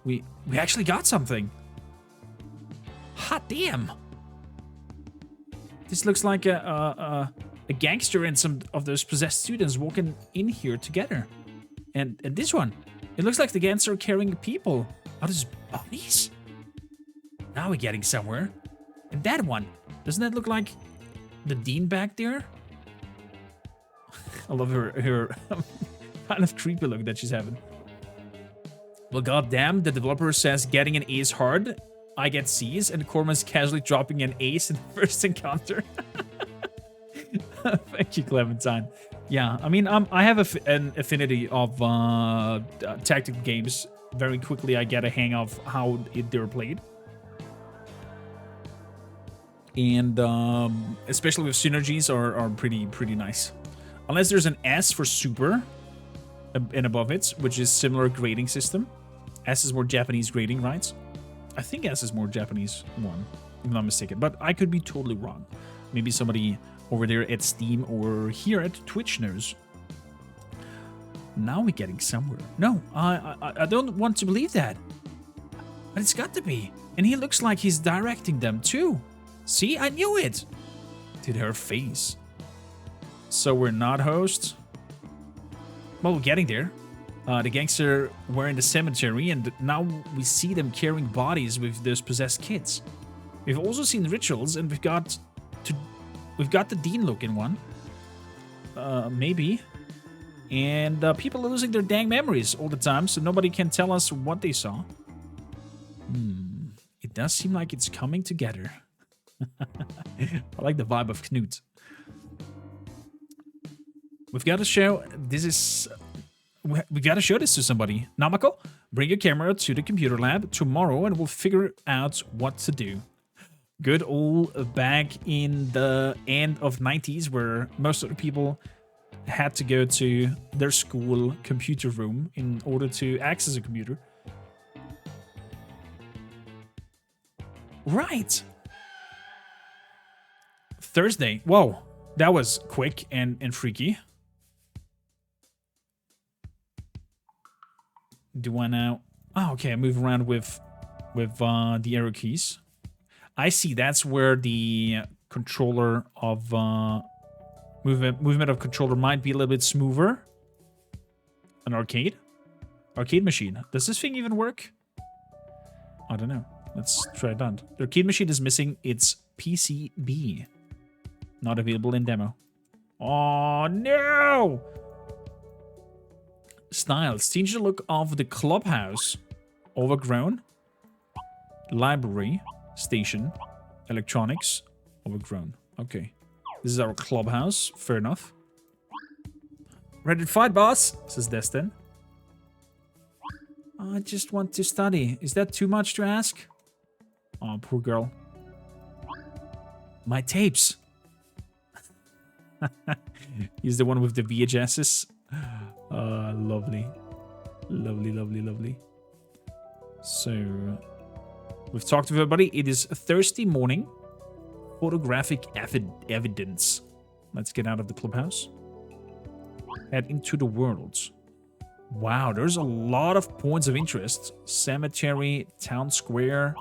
We actually got something. Hot damn. This looks like a gangster and some of those possessed students walking in here together. And this one. It looks like the gangster are carrying people. Are those bodies? Now we're getting somewhere. And that one. Doesn't that look like the dean back there? I love her kind of creepy look that she's having. Well, goddamn, the developer says getting an A is hard. I get C's, and Corman's casually dropping an ace in the first encounter. Thank you, Clementine. Yeah, I mean, I have an affinity of tactical games. Very quickly, I get a hang of how they're played. And especially with synergies are pretty nice. Unless there's an S for super and above it, which is similar grading system. S is more Japanese grading, right? I think S is more Japanese one, if I'm not mistaken. But I could be totally wrong. Maybe somebody over there at Steam or here at Twitch knows. Now we're getting somewhere. No, I don't want to believe that. But it's got to be. And he looks like he's directing them too. See, I knew it. Did her face. So we're not host. Well, we're getting there. The gangster were in the cemetery, and now we see them carrying bodies with those possessed kids. We've also seen rituals, and we've got the dean looking one. Maybe. And people are losing their dang memories all the time, so nobody can tell us what they saw. It does seem like it's coming together. I like the vibe of Knut. We've got to show this is We gotta show this to somebody. Namako, bring your camera to the computer lab tomorrow and we'll figure out what to do. Good old back in the end of 90s where most of the people had to go to their school computer room in order to access a computer. Right. Thursday. Whoa. That was quick and freaky. Do I now... Oh, okay. I move around with the arrow keys. I see. That's where the controller of... movement of controller might be a little bit smoother. An arcade? Arcade machine. Does this thing even work? I don't know. Let's try it out. The arcade machine is missing its PCB. Not available in demo. Oh, no! Styles. Change the look of the clubhouse. Overgrown. Library. Station. Electronics. Overgrown. Okay. This is our clubhouse. Fair enough. Ready to fight, boss? Says Destin. I just want to study. Is that too much to ask? Oh, poor girl. My tapes. He's the one with the VHSs. Lovely. Lovely, lovely, lovely. So, we've talked to everybody. It is a Thursday morning. Photographic evidence. Let's get out of the clubhouse. Head into the world. Wow, there's a lot of points of interest. Cemetery, town square.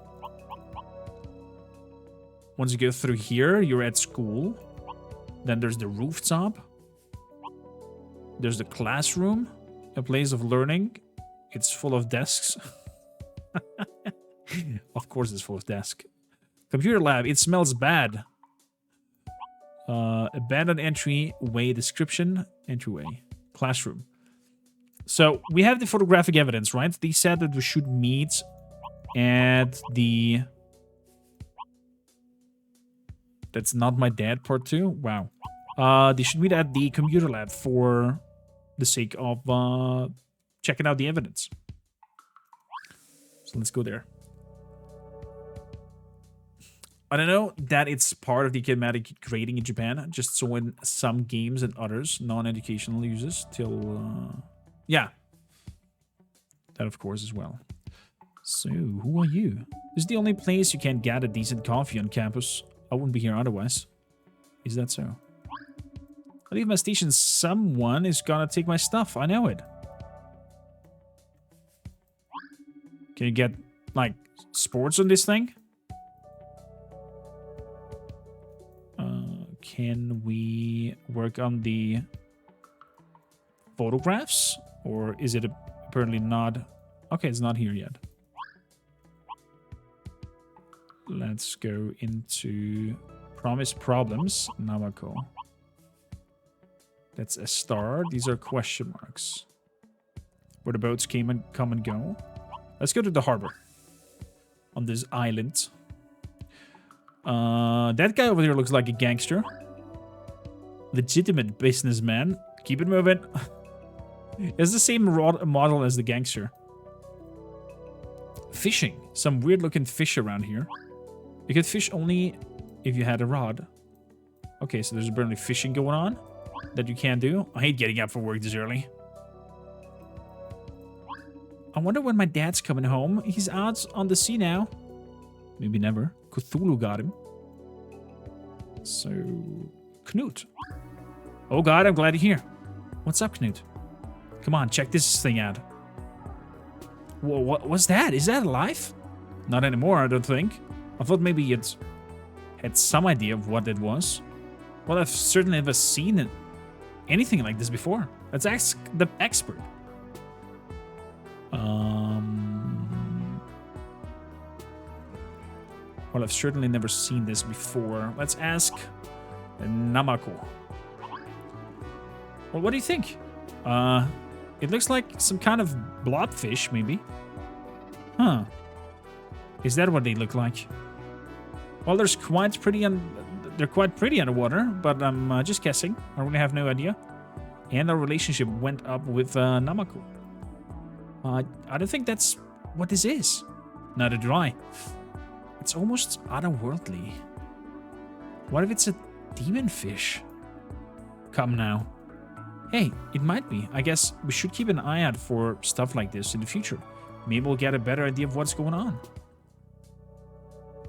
Once you go through here, you're at school. Then there's the rooftop. There's the classroom, a place of learning. It's full of desks. Of course it's full of desks. Computer lab, it smells bad. Abandoned entryway description. Entryway. Classroom. So, we have the photographic evidence, right? They said that we should meet at the... That's not my dad, part 2? Wow. They should meet at the computer lab for the sake of checking out the evidence. So let's go there. I don't know that it's part of the kinematic grading in Japan, just so in some games and others, non-educational uses, till... yeah. That, of course, as well. So, who are you? This is the only place you can get a decent coffee on campus. I wouldn't be here otherwise. Is that so? I leave my station. Someone is gonna take my stuff. I know it. Can you get, like, sports on this thing? Can we work on the photographs? Or is it apparently not? Okay, it's not here yet. Let's go into promise problems. Namako. That's a star. These are question marks. Where the boats come and go. Let's go to the harbor. On this island. That guy over there looks like a gangster. Legitimate businessman. Keep it moving. It's the same model as the gangster. Fishing. Some weird looking fish around here. You could fish only if you had a rod. Okay, so there's apparently fishing going on that you can't do. I hate getting up for work this early. I wonder when my dad's coming home. He's out on the sea now. Maybe never. Cthulhu got him. So, Knut. Oh god, I'm glad you're here. What's up, Knut? Come on, check this thing out. Whoa, what was that? Is that alive? Not anymore, I don't think. I thought maybe it had some idea of what it was. Well, I've certainly never seen anything like this before. Let's ask the expert. Well, I've certainly never seen this before. Let's ask Namako. Well, what do you think? It looks like some kind of blobfish, maybe. Huh. Is that what they look like? Well, they're quite pretty underwater, but I'm just guessing. I really have no idea. And our relationship went up with Namako. I don't think that's what this is. Neither do I. It's almost otherworldly. What if it's a demon fish? Come now. Hey, it might be. I guess we should keep an eye out for stuff like this in the future. Maybe we'll get a better idea of what's going on.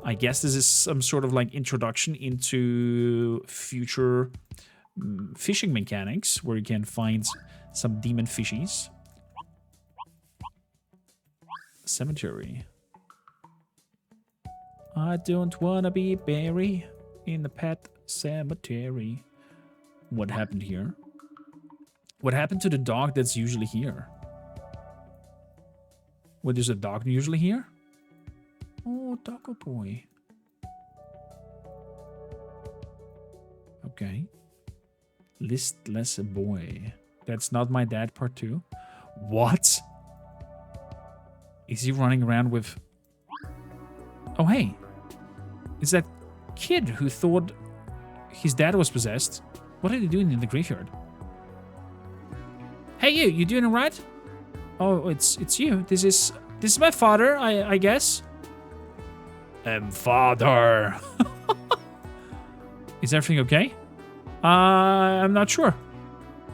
I guess this is some sort of like introduction into future fishing mechanics where you can find some demon fishies. Cemetery. I don't wanna be buried in the pet cemetery. What happened here? What happened to the dog that's usually here? What is a dog usually here? Oh, Doggo Boy. Okay. Listless boy. That's not my dad part 2. What? Is he running around with... Oh, hey. It's that kid who thought his dad was possessed. What are they doing in the graveyard? Hey, you doing all right? Oh, it's you. This is my father, I guess. Father. Is everything okay? I'm not sure.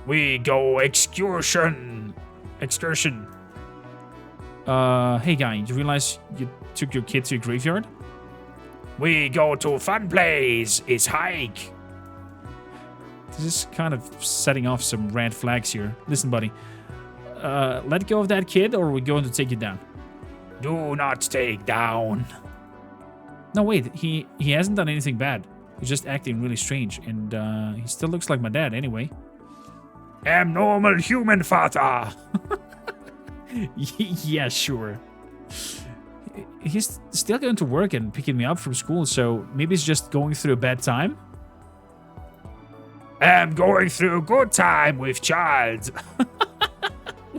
We go excursion. Excursion. Hey guy, you realize you took your kid to a graveyard? We go to a fun place. It's hike. This is kind of setting off some red flags here. Listen, buddy. Let go of that kid or we're going to take you down. Do not take down. No, wait. He hasn't done anything bad. He's just acting really strange. And he still looks like my dad anyway. Am normal human father. Yeah, sure. He's still going to work and picking me up from school, so maybe he's just going through a bad time. I'm going through a good time with child.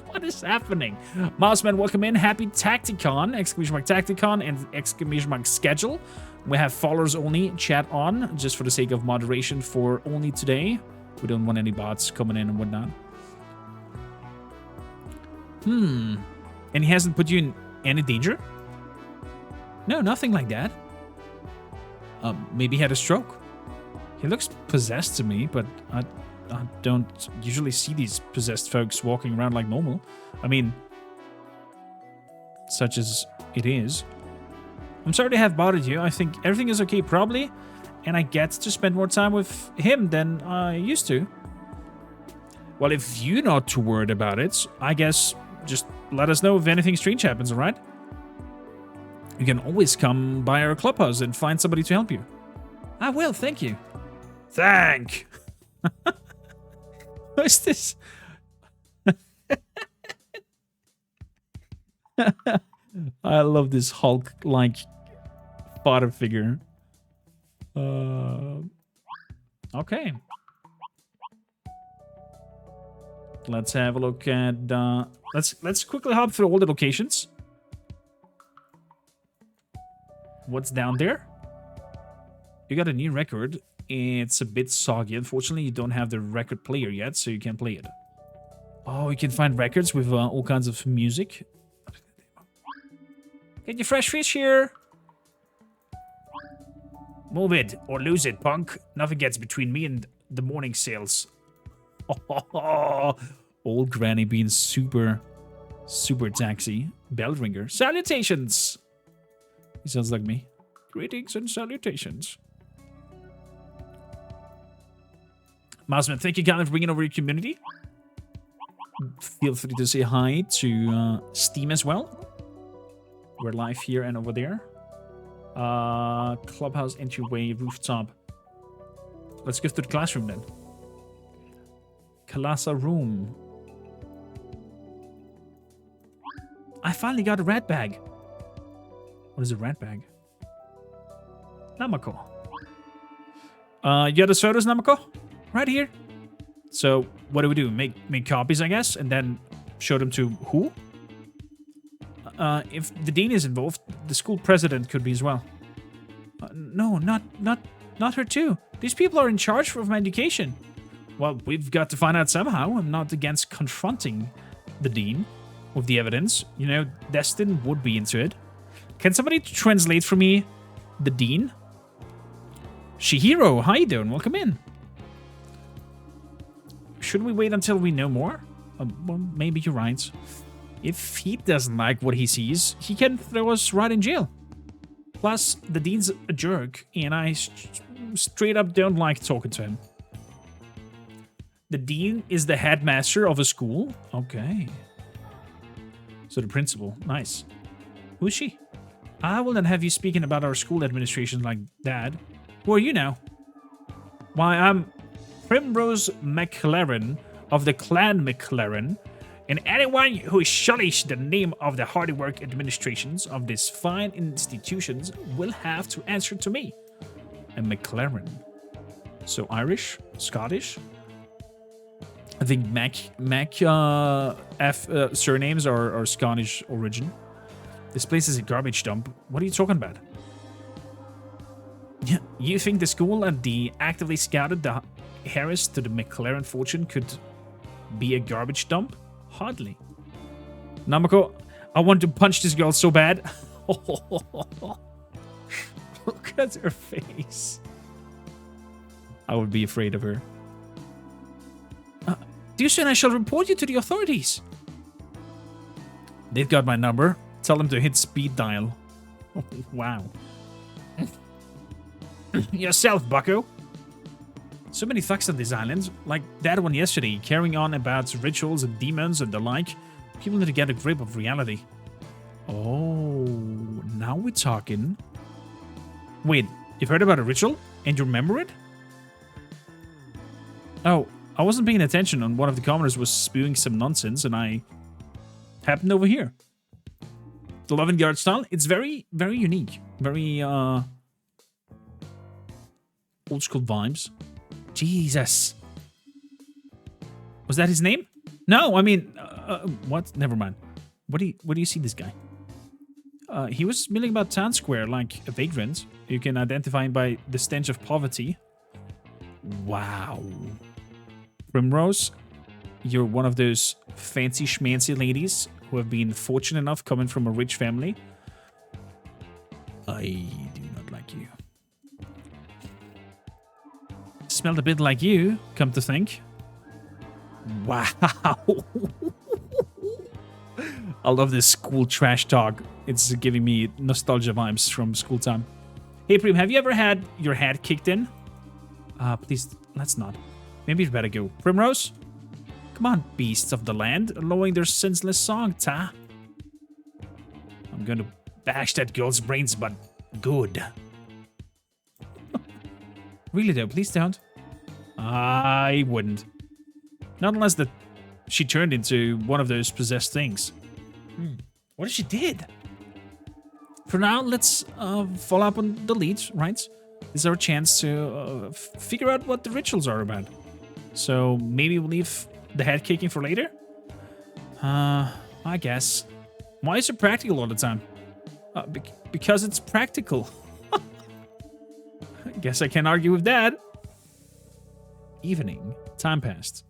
What is happening? Mouseman, welcome in. Happy Tacticon! Exclamation mark Tacticon and exclamation mark schedule. We have followers only chat on, just for the sake of moderation for only today. We don't want any bots coming in and whatnot. And he hasn't put you in any danger? No, nothing like that. Maybe he had a stroke. He looks possessed to me, but I don't usually see these possessed folks walking around like normal. I mean, such as it is. I'm sorry to have bothered you. I think everything is okay, probably. And I get to spend more time with him than I used to. Well, if you're not too worried about it, I guess just let us know if anything strange happens, alright? You can always come by our clubhouse and find somebody to help you. I will, thank you. Thank. What's this? I love this Hulk-like father figure. Okay. Let's have a look at... Let's quickly hop through all the locations. What's down there? You got a new record. It's a bit soggy. Unfortunately, you don't have the record player yet, so you can't play it. Oh, you can find records with all kinds of music. Get your fresh fish here. Move it or lose it, punk. Nothing gets between me and the morning sales. Old granny being super taxi. Bell ringer. Salutations. He sounds like me. Greetings and salutations. Mouseman, thank you kindly for bringing over your community. Feel free to say hi to Steam as well. We're live here and over there. Clubhouse entryway, rooftop. Let's go to the classroom then. Kalasa room. I finally got a rat bag. What is a rat bag? Namako. You got the photos, Namako? Right here. So what do? Make copies, I guess, and then show them to who? If the dean is involved, the school president could be as well. No, not her too. These people are in charge of my education. Well, we've got to find out somehow. I'm not against confronting the dean with the evidence. You know, Destin would be into it. Can somebody translate for me the dean? Shihiro, how you doing? Welcome in. Should we wait until we know more? Well, maybe you're right. If he doesn't like what he sees, he can throw us right in jail. Plus, the dean's a jerk, and I straight up don't like talking to him. The dean is the headmaster of a school? Okay. So the principal. Nice. Who's she? I will not have you speaking about our school administration like that. Who are you now? Why, I'm Primrose McLaren of the Clan McLaren, and anyone who sullies the name of the hard work administrations of these fine institutions will have to answer to me. And McLaren. So Irish? Scottish? I think surnames are Scottish origin. This place is a garbage dump. What are you talking about? You think the school and the actively scouted the heiress to the McLaren fortune could be a garbage dump? Hardly. Namako, I want to punch this girl so bad. Look at her face. I would be afraid of her. Do soon I shall report you to the authorities. They've got my number. Tell them to hit speed dial. Wow. Yourself, bucko. So many thugs on this island, like that one yesterday, carrying on about rituals and demons and the like. People need to get a grip of reality. Oh, now we're talking. Wait, you've heard about a ritual and you remember it? Oh, I wasn't paying attention and one of the commoners was spewing some nonsense and I happened over here. The Love and Yard style, it's very, very unique. Very, old school vibes. Jesus. Was that his name? No, I mean, what? Never mind. Where do you see this guy? He was milling about town square like a vagrant. You can identify him by the stench of poverty. Wow. Primrose, you're one of those fancy schmancy ladies who have been fortunate enough coming from a rich family. I do not like you. Smelled a bit like you, come to think. Wow. I love this school trash talk. It's giving me nostalgia vibes from school time. Hey, Prim, have you ever had your head kicked in? Please, let's not. Maybe you'd better go. Primrose? Come on, beasts of the land, lowering their senseless song, ta. I'm going to bash that girl's brains, but good. Really though, please don't. I wouldn't. Not unless she turned into one of those possessed things. What if she did? For now, let's follow up on the leads, right? This is our chance to figure out what the rituals are about. So maybe we'll leave the head kicking for later? I guess. Why is it practical all the time? Because it's practical. I guess I can't argue with that. Evening. Time passed.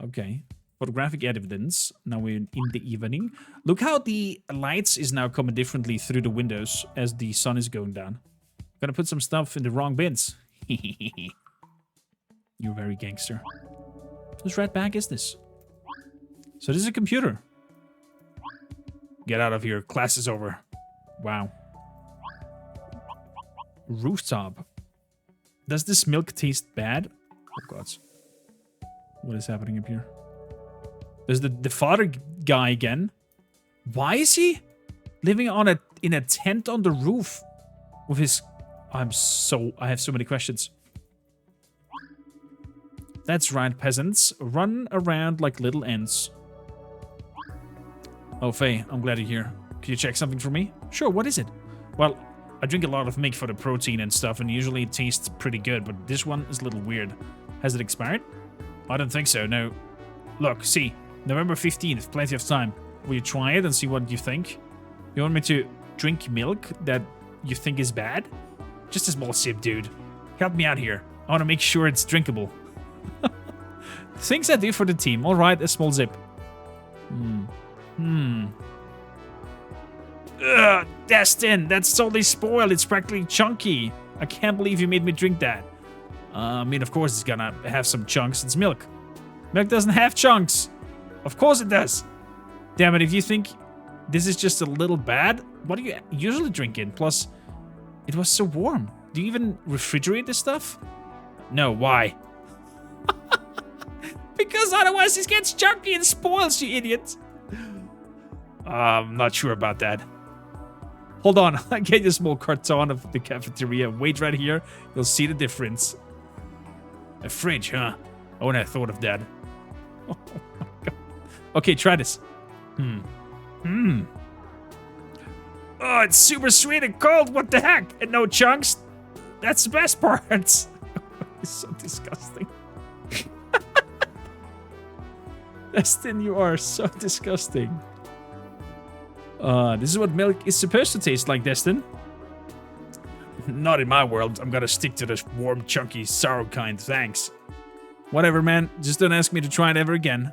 Okay. Photographic evidence. Now we're in the evening. Look how the lights is now coming differently through the windows as the sun is going down. Gonna put some stuff in the wrong bins. You're very gangster. Whose red bag is this? So this is a computer. Get out of here. Class is over. Wow. Rooftop. Does this milk taste bad? Oh god. What is happening up here? There's the father guy again. Why is he living on in a tent on the roof with his... I have so many questions. That's right, peasants. Run around like little ants. Oh, Faye, I'm glad you're here. Can you check something for me? Sure, what is it? Well, I drink a lot of milk for the protein and stuff, and usually it tastes pretty good, but this one is a little weird. Has it expired? I don't think so, no. Look, see, November 15th, plenty of time. Will you try it and see what you think? You want me to drink milk that you think is bad? Just a small sip, dude. Help me out here. I want to make sure it's drinkable. Things I do for the team. All right, a small zip. Ugh, Destin, that's totally spoiled. It's practically chunky. I can't believe you made me drink that. I mean, of course it's gonna have some chunks. It's milk. Milk doesn't have chunks. Of course it does. Damn it, if you think this is just a little bad, what do you usually drink in? Plus, it was so warm. Do you even refrigerate this stuff? No, why? Because otherwise it gets chunky and spoils, you idiot. I'm not sure about that. Hold on, I get you a small carton of the cafeteria. Wait right here, you'll see the difference. A fridge, huh? I wouldn't have thought of that. Oh my god. Okay, try this. Oh, it's super sweet and cold. What the heck? And no chunks. That's the best part. It's so disgusting. Destin, you are so disgusting. This is what milk is supposed to taste like, Destin. Not in my world. I'm gonna stick to the warm, chunky, sour kind. Thanks. Whatever, man. Just don't ask me to try it ever again.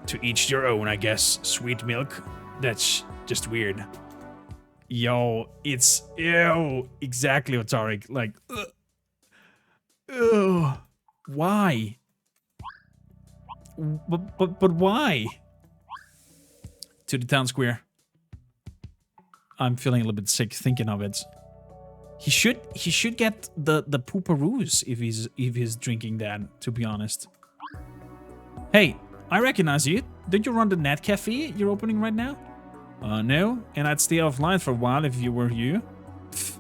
To each their own, I guess. Sweet milk. That's just weird. Yo, it's... Ew. Exactly, Otarik. Like... Ugh. Why? But why? To the town square. I'm feeling a little bit sick thinking of it. He should get the pooparoos if he's drinking that, to be honest. Hey, I recognize you. Don't you run the net cafe you're opening right now? No, and I'd stay offline for a while if you were you. Pfft,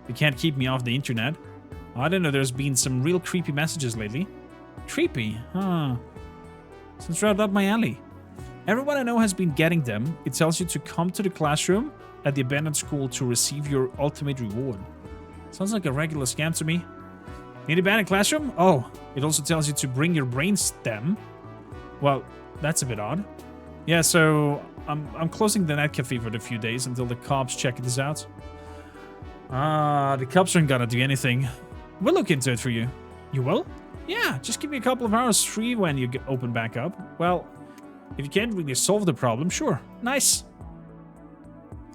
you can't keep me off the internet. I don't know, there's been some real creepy messages lately. Creepy? Huh. Sounds right up my alley. Everyone I know has been getting them. It tells you to come to the classroom at the abandoned school to receive your ultimate reward. Sounds like a regular scam to me. In the abandoned classroom? Oh, it also tells you to bring your brain stem. Well, that's a bit odd. Yeah, so I'm closing the net cafe for a few days until the cops check this out. The cops aren't gonna do anything. We'll look into it for you. You will? Yeah, just give me a couple of hours free when you open back up. Well, if you can't really solve the problem, sure. Nice.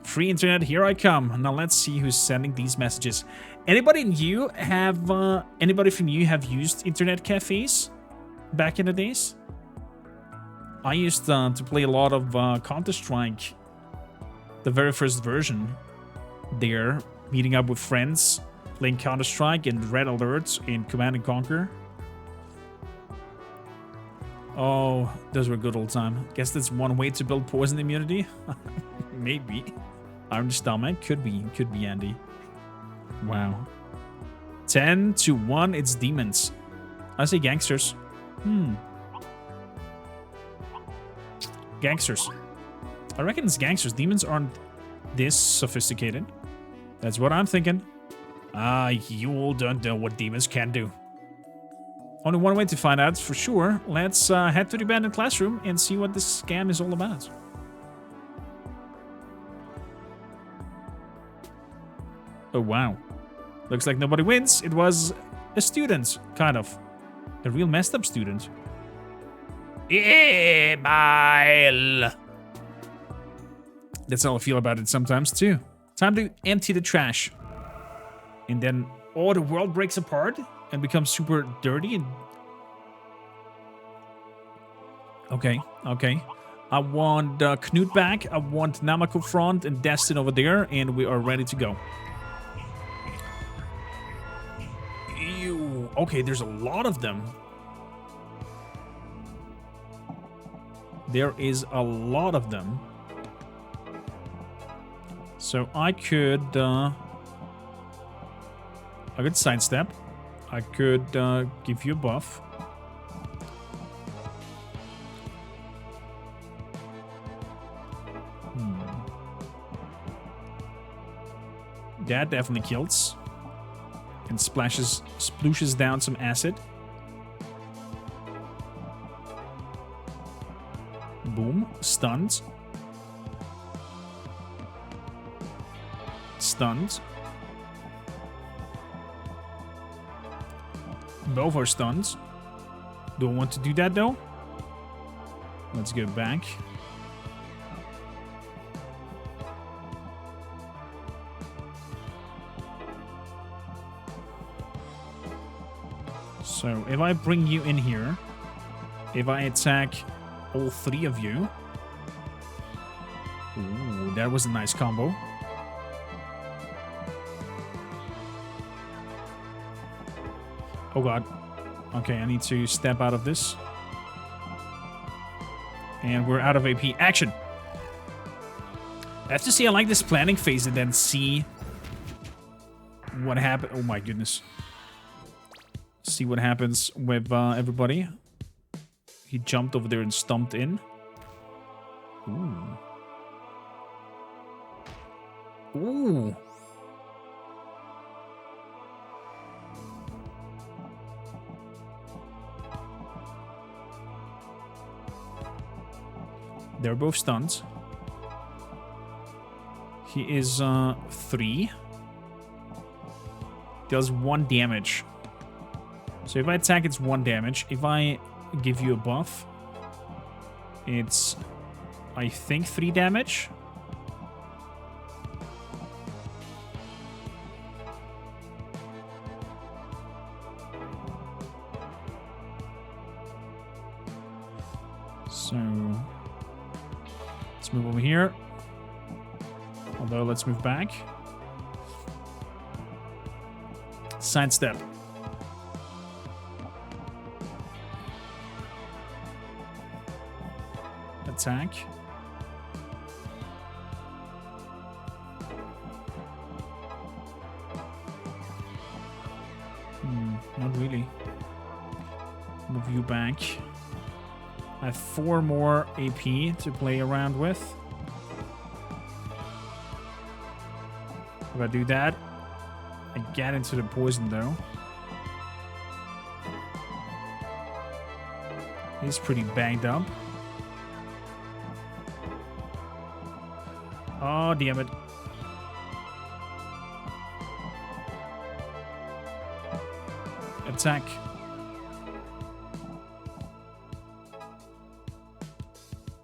Free internet, here I come. Now let's see who's sending these messages. Anybody from you have used internet cafes back in the days? I used to play a lot of Counter-Strike, the very first version. There, meeting up with friends, playing Counter-Strike and Red Alert in Command & Conquer. Oh, those were good old time. Guess that's one way to build poison immunity. Maybe. Iron stomach could be Andy. Wow. 10-1. It's demons. I say gangsters. Gangsters. I reckon it's gangsters. Demons aren't this sophisticated. That's what I'm thinking. You all don't know what demons can do. Only one way to find out for sure. Let's head to the abandoned classroom and see what this scam is all about. Oh, wow. Looks like nobody wins. It was a student, kind of. A real messed up student. Email. That's how I feel about it sometimes, too. Time to empty the trash. And then, the world breaks apart and becomes super dirty. And Okay. I want Knut back. I want Namako front and Destin over there. And we are ready to go. Ew. Okay, there's a lot of them. There is a lot of them. So I could sidestep. I could give you a buff. That definitely kills. And splooshes down some acid. Boom. Stunned. Stunned. Both are stunned. Don't want to do that though. Let's go back. So if I bring you in here, if I attack all three of you. Ooh, that was a nice combo. Oh god. Okay, I need to step out of this. And we're out of AP. Action! I have to see, I like this planning phase and then see what happens. Oh my goodness. See what happens with everybody. He jumped over there and stomped in. Ooh. Ooh. They're both stunned. He is 3. Does 1 damage. So if I attack, it's 1 damage. If I give you a buff, it's, I think, 3 damage. So let's move over here. Although, let's move back. Sidestep. Attack. Not really. Move you back. I have 4 more AP to play around with. If I do that, I get into the poison though. He's pretty banged up. Oh, damn it. Attack.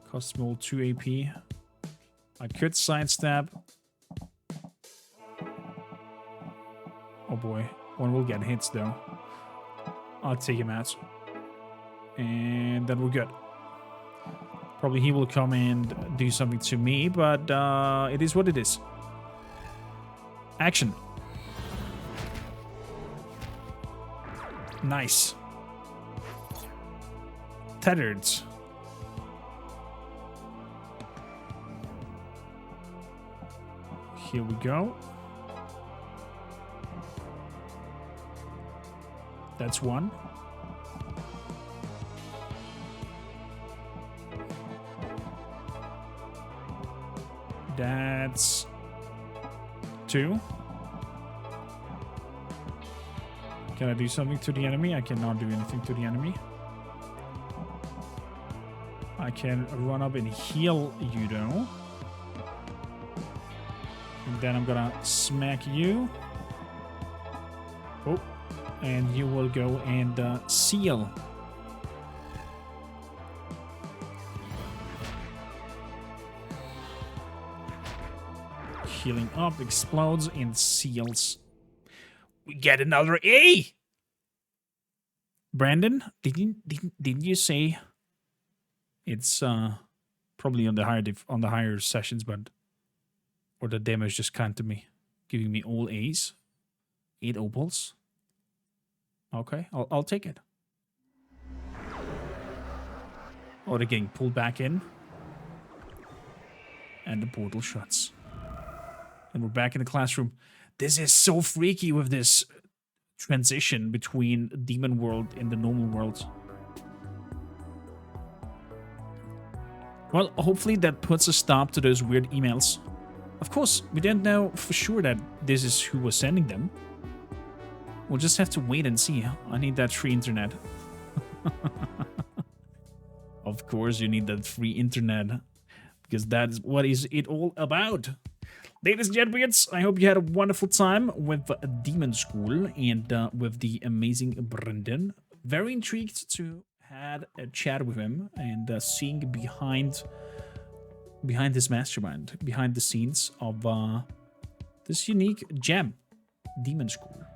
Costs me all 2 AP. I could sidestep. Oh boy. One will get hits though. I'll take him out. And then we're good. Probably he will come and do something to me, but it is what it is. Action. Nice. Tethered. Here we go. That's 1. That's 2. Can I do something to the enemy? I cannot do anything to the enemy. I can run up and heal you though. And then I'm gonna smack you. Oh, and you will go and seal. Healing up, explodes, and seals. We get another A! Brandon, didn't you say it's probably on the higher sessions, but or the demo is just kind to me, giving me all A's, 8 opals. Okay, I'll take it. Oh, they're getting pulled back in, and the portal shuts. And we're back in the classroom. This is so freaky with this transition between demon world and the normal world. Well, hopefully that puts a stop to those weird emails. Of course, we don't know for sure that this is who was sending them. We'll just have to wait and see. I need that free internet. Of course you need that free internet, because that is what is it all about. Ladies and gentlemen, I hope you had a wonderful time with Demonschool and with the amazing Brendan. Very intrigued to had a chat with him and seeing behind his mastermind, behind the scenes of this unique gem, Demonschool.